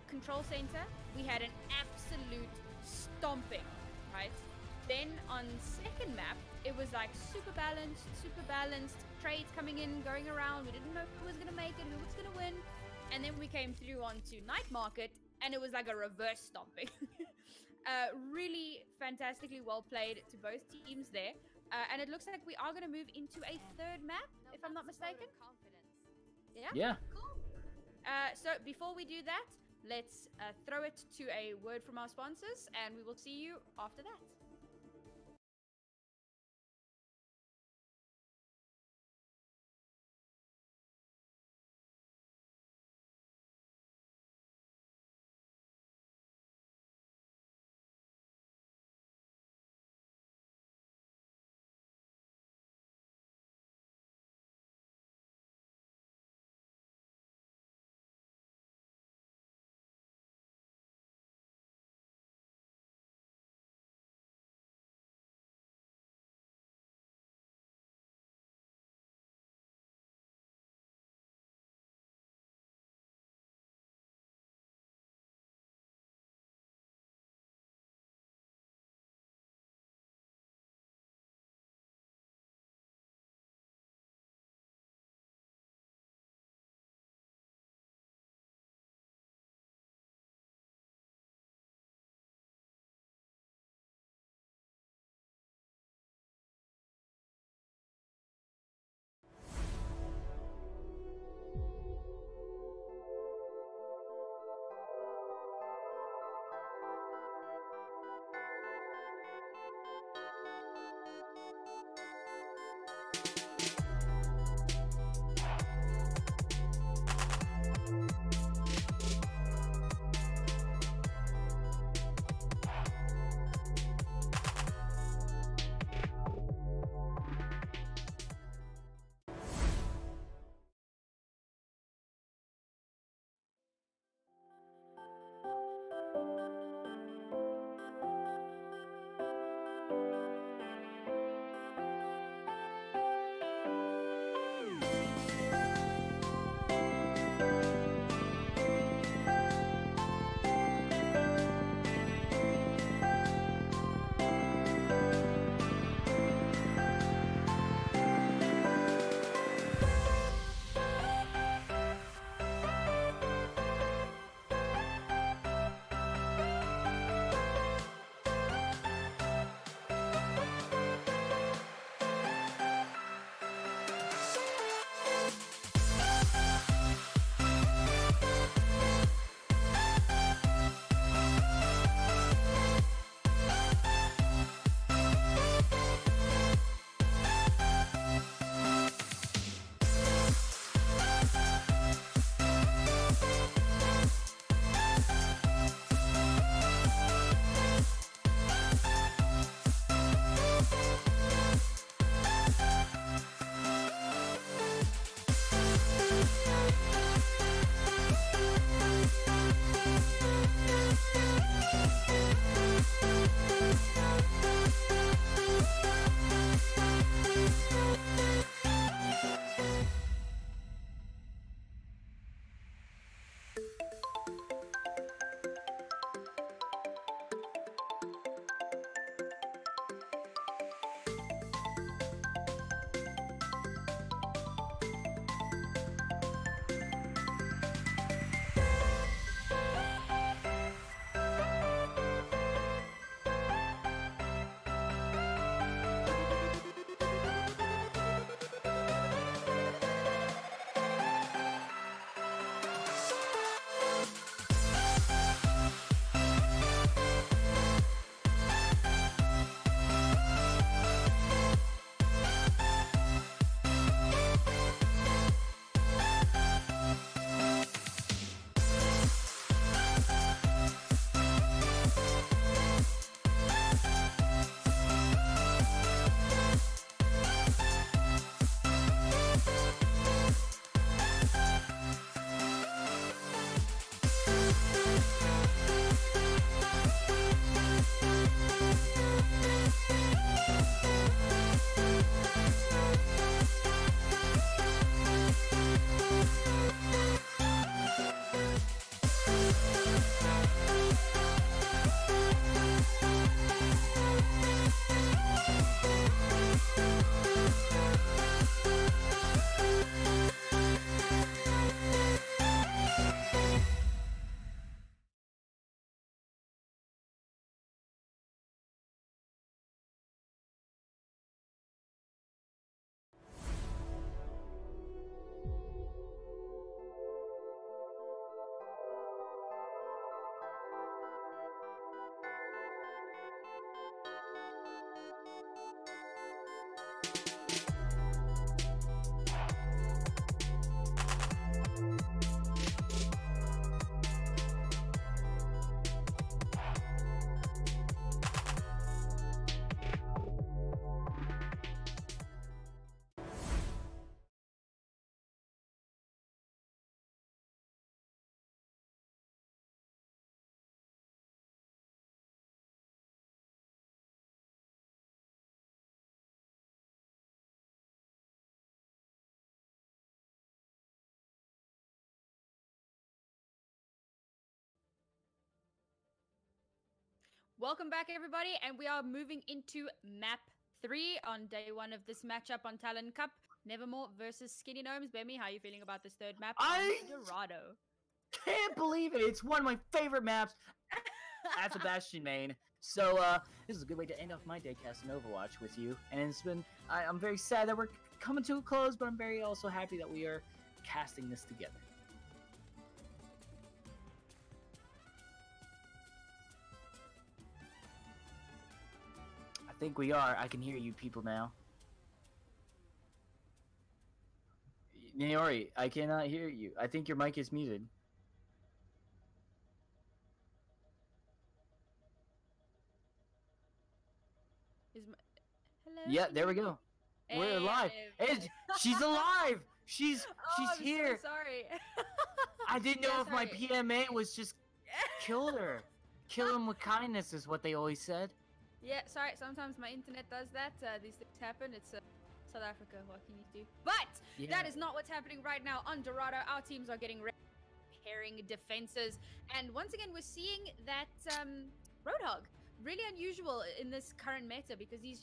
Control Center, we had an absolute stomping, right? Then on second map, it was like super balanced, trades coming in, going around. We didn't know who was gonna make it, who was gonna win. And then we came through onto Night Market, and it was like a reverse stomping. Really fantastically well played to both teams there. And it looks like we are gonna move into a third map, if I'm not mistaken. Yeah? Yeah. Cool. So before we do that, let's throw it to a word from our sponsors, and we will see you after that. Welcome back, everybody, and we are moving into map 3 on day 1 of this matchup on Talon Cup. Nevermore versus Skinny Gnomes. Bemi, how are you feeling about this third map? Dorado. Can't believe it. It's one of my favorite maps at Sebastian main. So, this is a good way to end off my day casting Overwatch with you. And it's been, I'm very sad that we're coming to a close, but I'm very also happy that we are casting this together. I think we are. I can hear you people now. Naori, I cannot hear you. I think your mic is muted. Hello? Yeah, there we go. We're alive. She's alive. She's here. So sorry. I didn't know Yeah, if my sorry. PMA was just killed her. Kill him with kindness is what they always said. Yeah, sorry. Sometimes my internet does that. These things happen. It's South Africa. What can you do? But that is not what's happening right now on Dorado. Our teams are getting ready, pairing defenses, and once again we're seeing that Roadhog. Really unusual in this current meta because he's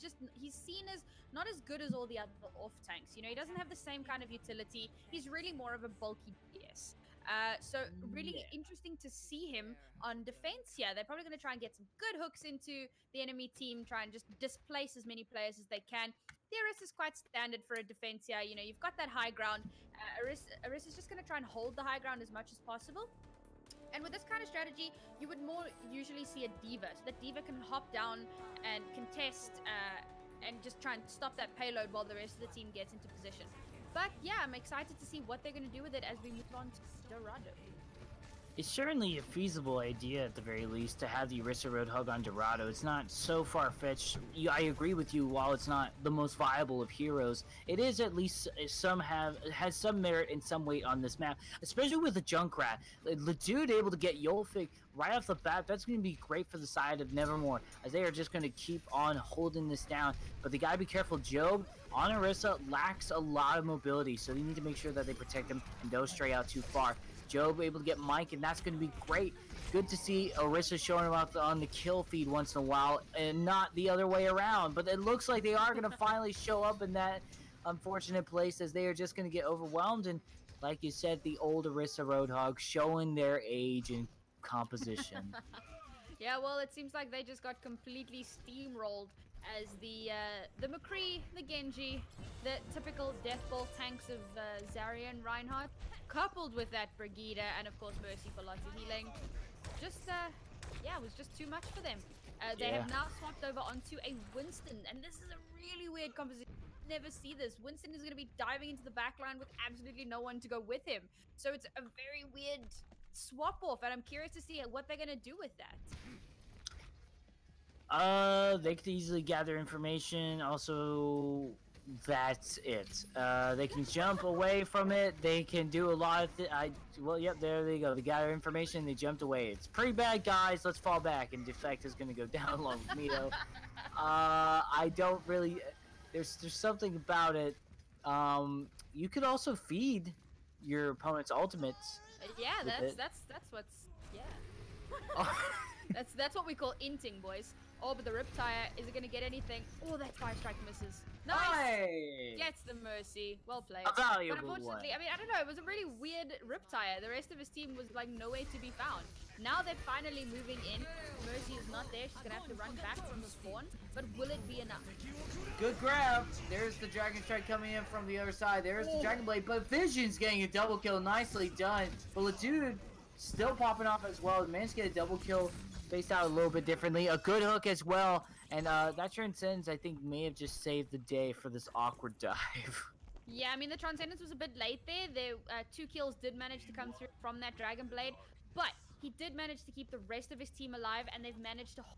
seen as not as good as all the other off tanks. You know, he doesn't have the same kind of utility. He's really more of a bulky DS. So really interesting to see him on defense here. They're probably going to try and get some good hooks into the enemy team, try and just displace as many players as they can. The Arissa is quite standard for a defense here. You know, you've got that high ground. Arissa's just going to try and hold the high ground as much as possible. And with this kind of strategy, you would more usually see a diva. So that diva can hop down and contest and just try and stop that payload while the rest of the team gets into position. But yeah, I'm excited to see what they're going to do with it as we move on to Dorado. It's certainly a feasible idea, at the very least, to have the Orisa Roadhog on Dorado. It's not so far-fetched. I agree with you, while it's not the most viable of heroes, it is at least has some merit and some weight on this map, especially with the Junkrat. The dude able to get Yolfik right off the bat, that's going to be great for the side of Nevermore, as they are just going to keep on holding this down. But they got to be careful. Job on Orisa lacks a lot of mobility, so they need to make sure that they protect him and don't stray out too far. Job able to get Mike, and that's going to be great. Good to see Orisa showing him up on the kill feed once in a while, and not the other way around. But it looks like they are going to finally show up in that unfortunate place, as they are just going to get overwhelmed. And like you said, the old Orisa Roadhog showing their age and composition. Yeah, well, it seems like they just got completely steamrolled as the McCree, the Genji, the typical Death Ball tanks of Zarya and Reinhardt, coupled with that Brigida and of course Mercy for lots of healing, just yeah, it was just too much for them. They have now swapped over onto a Winston, and this is a really weird composition. Never see this. Winston is going to be diving into the backline with absolutely no one to go with him, so it's a very weird swap off, and I'm curious to see what they're going to do with that. They could easily gather information. Also, that's it. They can jump away from it. They can do a lot of well, yep, there they go. They gather information. They jumped away. It's pretty bad, guys. Let's fall back. And Defect is going to go down along with Mito. I don't really. There's something about it. You could also feed your opponent's ultimates. Yeah, that's what's that's what we call inting, boys. Oh, but the Riptire, is it going to get anything? Oh, that Fire Strike misses. Nice! Hey! Gets the Mercy. Well played. A valuable but unfortunately, I mean, I don't know. It was a really weird Riptire. The rest of his team was, like, nowhere to be found. Now they're finally moving in. Mercy is not there. She's going to have to run back from the spawn. But will it be enough? Good grab. There's the Dragon Strike coming in from the other side. There's the Dragon Blade. But Vision's getting a double kill. Nicely done. But Ladude still popping off as well. The man's get a double kill. Spaced out a little bit differently. A good hook as well. And that Transcendence, I think, may have just saved the day for this awkward dive. Yeah, I mean, the Transcendence was a bit late there. The 2 kills did manage to come through from that Dragon Blade. But he did manage to keep the rest of his team alive, and they've managed to hold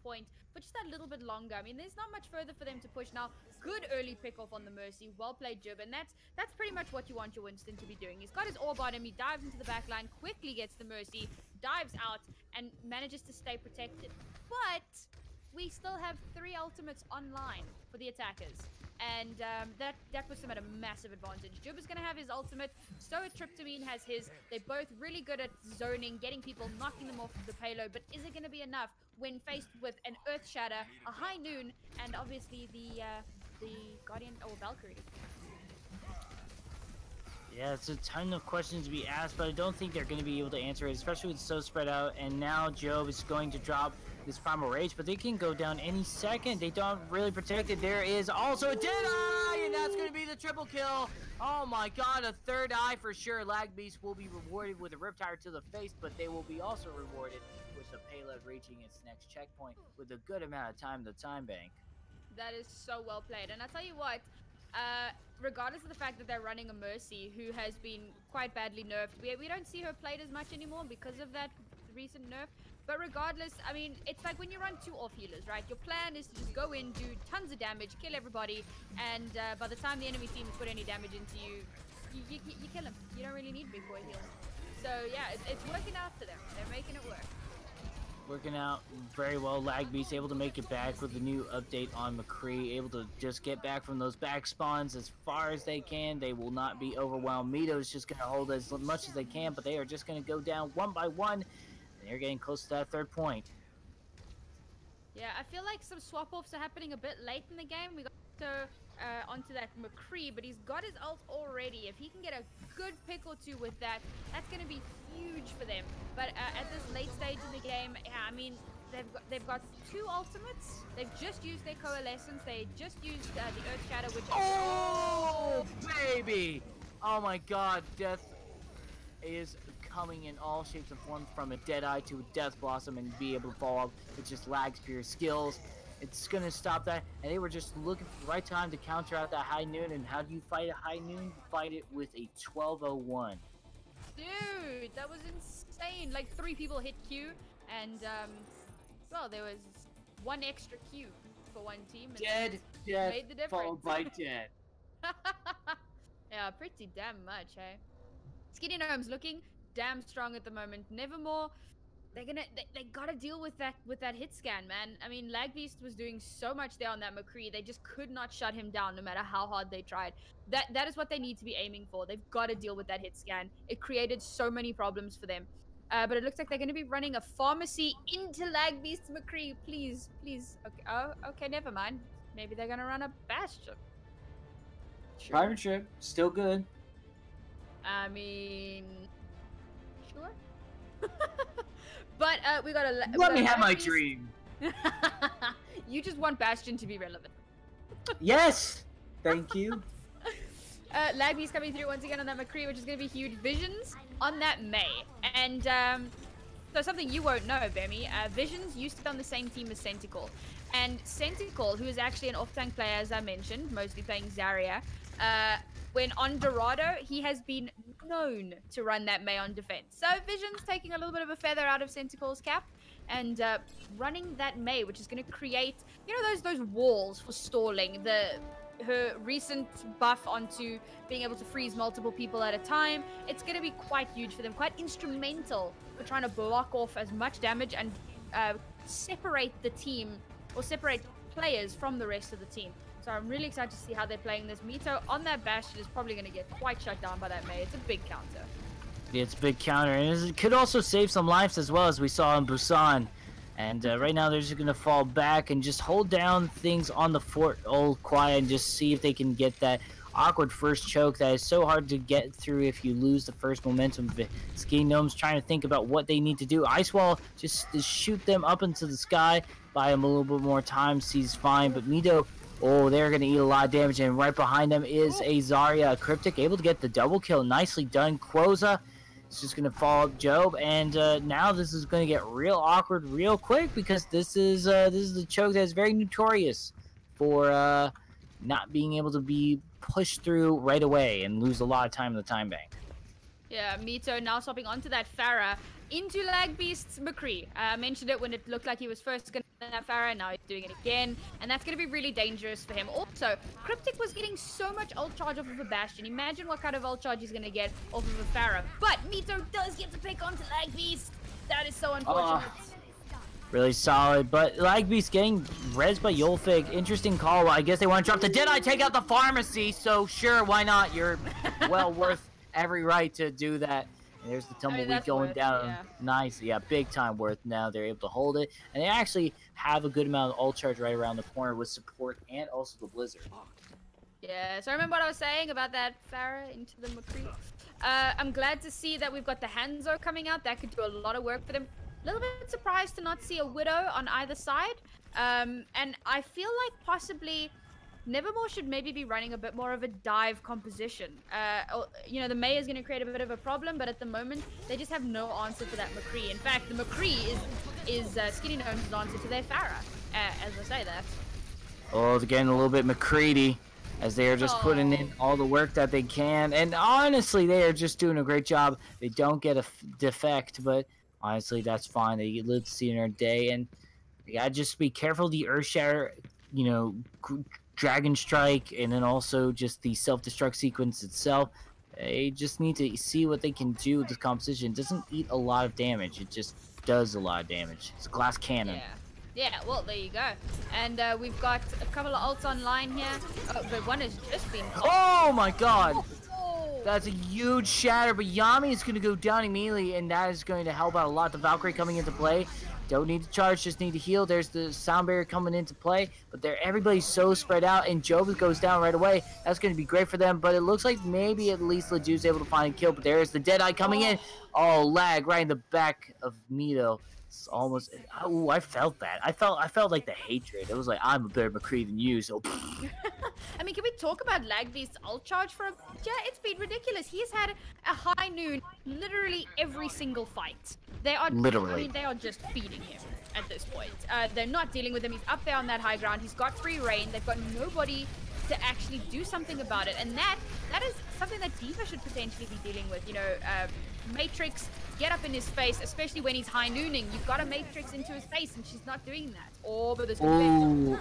point for just a little bit longer. I mean, there's not much further for them to push now. Good early pick off on the Mercy. Well played, Jib. And that's pretty much what you want your Winston to be doing. He's got his orb on him. He dives into the back line, quickly gets the Mercy, dives out, and manages to stay protected. But we still have 3 ultimates online for the attackers. And that puts them at a massive advantage. Jub is going to have his ultimate. So Tryptamine has his. They're both really good at zoning, getting people, knocking them off of the payload. But is it going to be enough when faced with an Earth Shatter, a High Noon, and obviously the Guardian or Valkyrie? Yeah, it's a ton of questions to be asked, but I don't think they're going to be able to answer it, especially with it so spread out. And now Job is going to drop this Primal Rage, but they can go down any second. They don't really protect it. There is also a Deadeye, and that's going to be the triple kill. Oh my god, a third eye for sure. Lag Beast will be rewarded with a Riptire to the face, but they will be also rewarded with the payload reaching its next checkpoint with a good amount of time in the time bank. That is so well played. And I'll tell you what, regardless of the fact that they're running a Mercy who has been quite badly nerfed, we don't see her played as much anymore because of that recent nerf. But regardless, I mean, it's like when you run 2 off healers, right? Your plan is to just go in, do tons of damage, kill everybody, and by the time the enemy team has put any damage into you, you kill them. You don't really need big boy heals. So yeah, it's working out for them. They're making it work. Working out very well. Lag Beast able to make it back with a new update on McCree, able to just get back from those back spawns as far as they can. They will not be overwhelmed. Mito's just going to hold as much as they can, but they are just going to go down one by one. They're getting close to that 3rd point. Yeah, I feel like some swap-offs are happening a bit late in the game. We got to go onto that McCree, but he's got his ult already. If he can get a good pick or 2 with that, that's going to be huge for them. But at this late stage in the game, yeah, I mean, they've got 2 ultimates. They've just used their Coalescence. They just used the Earth Shadow, which oh, baby! Oh my god, Death is coming in all shapes and forms, from a Deadeye to a Death Blossom, and be able to follow up with just Lag's pure skills. It's gonna stop that, and they were just looking for the right time to counter out that High Noon. And how do you fight a High Noon? You fight it with a 1201. Dude, that was insane. Like 3 people hit Q, and well, there was 1 extra Q for 1 team. And Dead, made the difference. followed by dead. Yeah, pretty damn much, hey. Skinny Gnome's looking damn strong at the moment. Nevermore, they gotta deal with that hit scan, man. I mean, Lag Beast was doing so much there on that McCree. They just could not shut him down no matter how hard they tried. That is what they need to be aiming for. They've got to deal with that hit scan. It created so many problems for them. But it looks like they're going to be running a pharmacy into Lag Beast's McCree. Please, please. Okay, oh, okay, never mind. Maybe they're going to run a Bastion. Sure. Private trip, still good. I mean, sure. But we got to let me have my dream. You just want Bastion to be relevant. Yes, thank you. Lag Beast coming through once again on that McCree, which is going to be huge. Visions on that May. And so something you won't know, Bemi, Visions used to be on the same team as Centicle. And Centicle, who is actually an off-tank player, as I mentioned, mostly playing Zarya, when on Dorado, he has been known to run that May on defense. So Vision's taking a little bit of a feather out of Centicle's cap and running that May, which is going to create, you know, those walls for stalling. Her recent buff onto being able to freeze multiple people at a time. It's going to be quite huge for them, quite instrumental for trying to block off as much damage and separate the team, or separate players from the rest of the team. So I'm really excited to see how they're playing this. Mito on that Bastion is probably going to get quite shut down by that May. It's a big counter. Yeah, it's a big counter, and it could also save some lives as well, as we saw in Busan. And right now they're just going to fall back and just hold down things on the fort all quiet and just see if they can get that awkward first choke that is so hard to get through if you lose the first momentum of it. Ski Gnome's trying to think about what they need to do. Ice Wall just to shoot them up into the sky, buy him a little bit more time, sees fine. But Mito, oh, they're going to eat a lot of damage, and right behind them is a Zarya Cryptic, able to get the double kill. Nicely done, Quoza. It's just going to follow up Job, and now this is going to get real awkward real quick, because this is the choke that is very notorious for not being able to be pushed through right away and lose a lot of time in the time bank. Yeah, Mito now swapping onto that Pharah into Lag Beast's McCree. I mentioned it when it looked like he was first going to that Pharah, now he's doing it again, and that's going to be really dangerous for him. Also, Cryptic was getting so much ult charge off of a Bastion. Imagine what kind of ult charge he's going to get off of a Pharah. But Mito does get to pick onto Lag Beast. That is so unfortunate. Really solid, but Lag Beast getting res by Yolfig. Interesting call. I guess they want to drop the Deadeye, take out the pharmacy, so sure, why not? You're well worth every right to do that. And there's the tumbleweed going down. Yeah. Nice. Yeah, big time worth. Now they're able to hold it. And they actually have a good amount of ult charge right around the corner with support and also the Blizzard. Yeah, so remember what I was saying about that Pharah into the McCree? I'm glad to see that we've got the Hanzo coming out. That could do a lot of work for them. A little bit surprised to not see a Widow on either side. And I feel like possibly Nevermore should maybe be running a bit more of a dive composition. You know, the Mei is going to create a bit of a problem, but at the moment, they just have no answer for that McCree. In fact, the McCree is Skinny Gnome's answer to their Pharah, as I say that. Oh, they're getting a little bit McCready, as they are just putting in all the work that they can. And honestly, they are just doing a great job. They don't get a defect, but honestly, that's fine. They live to see another day, and you gotta just be careful. The Earthshatter, you know, Dragon Strike, and then also just the self-destruct sequence itself. They just need to see what they can do with this composition. It doesn't eat a lot of damage. It just does a lot of damage. It's a glass cannon. Yeah. Yeah, well, there you go. And we've got a couple of ults online here. Oh, but one has just been... Oh my god! Oh. That's a huge shatter, but Yami is going to go down immediately, and that is going to help out a lot. The Valkyrie coming into play. Don't need to charge, just need to heal. There's the sound barrier coming into play, but everybody's so spread out, and Job goes down right away. That's going to be great for them, but it looks like maybe at least Ledue's able to find a kill, but there's the Deadeye coming in. Oh, lag right in the back of Mito. It's almost... Oh, I felt that. I felt like the hatred. It was like, I'm a better McCree than you, so... I mean, can we talk about Lagbeast's ult charge for a... Yeah, it's been ridiculous. He's had a high noon literally every single fight. They are... Literally. I mean, they are just feeding him at this point. They're not dealing with him. He's up there on that high ground. He's got free reign. They've got nobody to actually do something about it. And that is something that D.Va should potentially be dealing with. You know, Matrix... Get up in his face, especially when he's high nooning. You've got a Matrix into his face, and she's not doing that. Oh, but there's Ooh,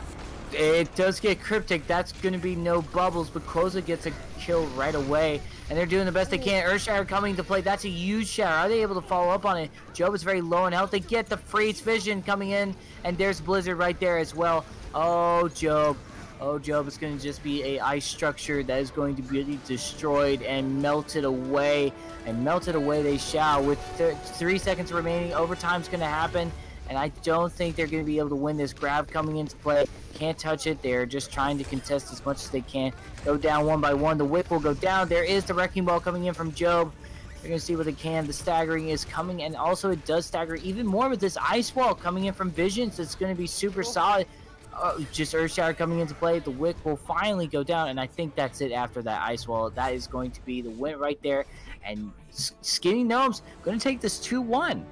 it does get cryptic. That's going to be no bubbles, but Koza gets a kill right away, and they're doing the best they can. Earthshatter coming to play. That's a huge shatter. Are they able to follow up on it? Job is very low in health. They get the freeze vision coming in, and there's Blizzard right there as well. Oh, Job. Oh, Job, it's going to just be a ice structure that is going to be destroyed and melted away. And melted away they shall. With 3 seconds remaining, overtime's going to happen. And I don't think they're going to be able to win this. Grab coming into play. Can't touch it. They're just trying to contest as much as they can. Go down one by one. The whip will go down. There is the Wrecking Ball coming in from Job. They're going to see what they can. The staggering is coming. And also it does stagger even more with this Ice Wall coming in from Visions. It's going to be super solid. Just Earthshatter coming into play. The Wick will finally go down, and I think that's it after that Ice Wall. That is going to be the win right there. And Skinny Gnomes going to take this 2-1.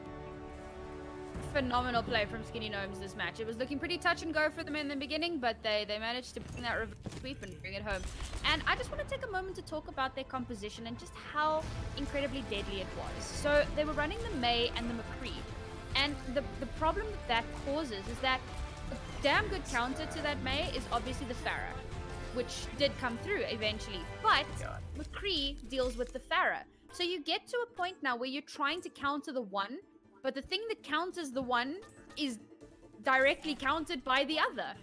Phenomenal play from Skinny Gnomes this match. It was looking pretty touch and go for them in the beginning, but they managed to bring that reverse sweep and bring it home. And I just want to take a moment to talk about their composition and just how incredibly deadly it was. So they were running the Mei and the McCree. And the problem that causes is that a damn good counter to that Mei is obviously the Pharah, which did come through eventually. But McCree deals with the Pharah. So you get to a point now where you're trying to counter the one, but the thing that counters the one is directly countered by the other.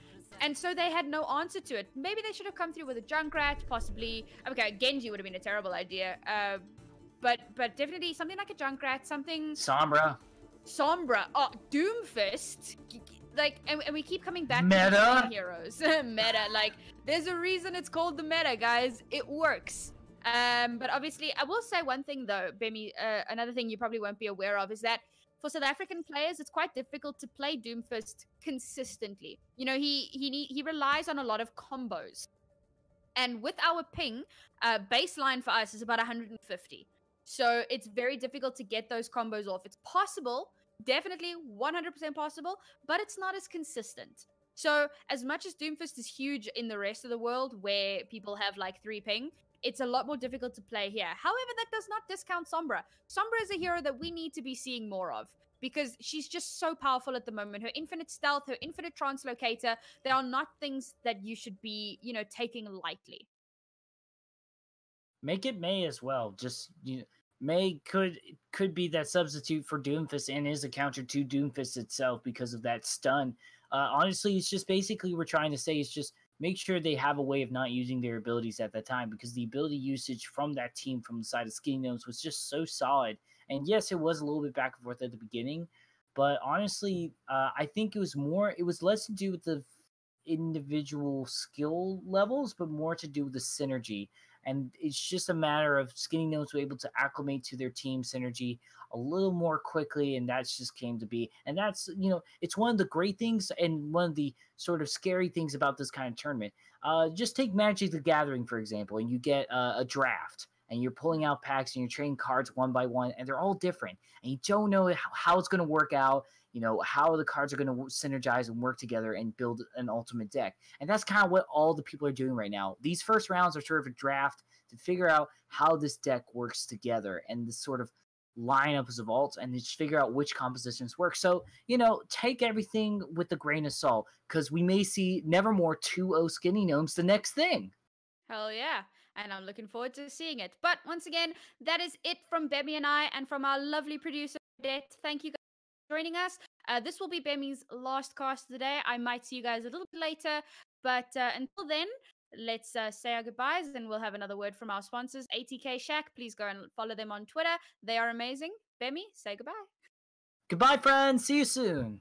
And so they had no answer to it. Maybe they should have come through with a Junkrat, possibly. Okay, Genji would have been a terrible idea. But definitely something like a Junkrat, something... Sombra. Oh, Doomfist. Like, and we keep coming back Meta. to the heroes. Meta, like, there's a reason it's called the meta, guys. It works. But obviously, I will say one thing though, Bemi, another thing you probably won't be aware of is that for South African players, it's quite difficult to play Doomfist consistently. You know, he relies on a lot of combos. And with our ping, baseline for us is about 150. So it's very difficult to get those combos off. It's possible, definitely 100% possible, but it's not as consistent. So as much as Doomfist is huge in the rest of the world where people have like 3 ping, it's a lot more difficult to play here. However, that does not discount Sombra. Sombra is a hero that we need to be seeing more of because she's just so powerful at the moment. Her infinite stealth, her infinite translocator, they are not things that you should be, you know, taking lightly. Make it Mei as well. Just May could be that substitute for Doomfist and is a counter to Doomfist itself because of that stun. Honestly, it's just basically we're trying to say is just make sure they have a way of not using their abilities at that time, because the ability usage from that team from the side of Skinny Gnomes was just so solid. And yes, it was a little bit back and forth at the beginning, but honestly, I think it was less to do with the individual skill levels, but more to do with the synergy. And it's just a matter of Skinny Gnomes were able to acclimate to their team synergy a little more quickly, and that's just came to be. And that's, it's one of the great things and one of the sort of scary things about this kind of tournament. Just take Magic the Gathering, for example, and you get a draft, and you're pulling out packs and you're trading cards one by one, and they're all different, and you don't know how it's going to work out, how the cards are going to synergize and work together and build an ultimate deck. And that's kind of what all the people are doing right now. These first rounds are sort of a draft to figure out how this deck works together and this sort of lineups of alts, and just figure out which compositions work. So, take everything with a grain of salt, because we may see Nevermore 2-0 Skinny Gnomes the next thing. Hell yeah. And I'm looking forward to seeing it. But once again, that is it from Bemi and I, and from our lovely producer, Det. Thank you guys for joining us. This will be Bemi's last cast of the day. I might see you guys a little bit later. But until then, let's say our goodbyes, and we'll have another word from our sponsors, ATK Shack. Please go and follow them on Twitter. They are amazing. Bemi, say goodbye. Goodbye, friends. See you soon.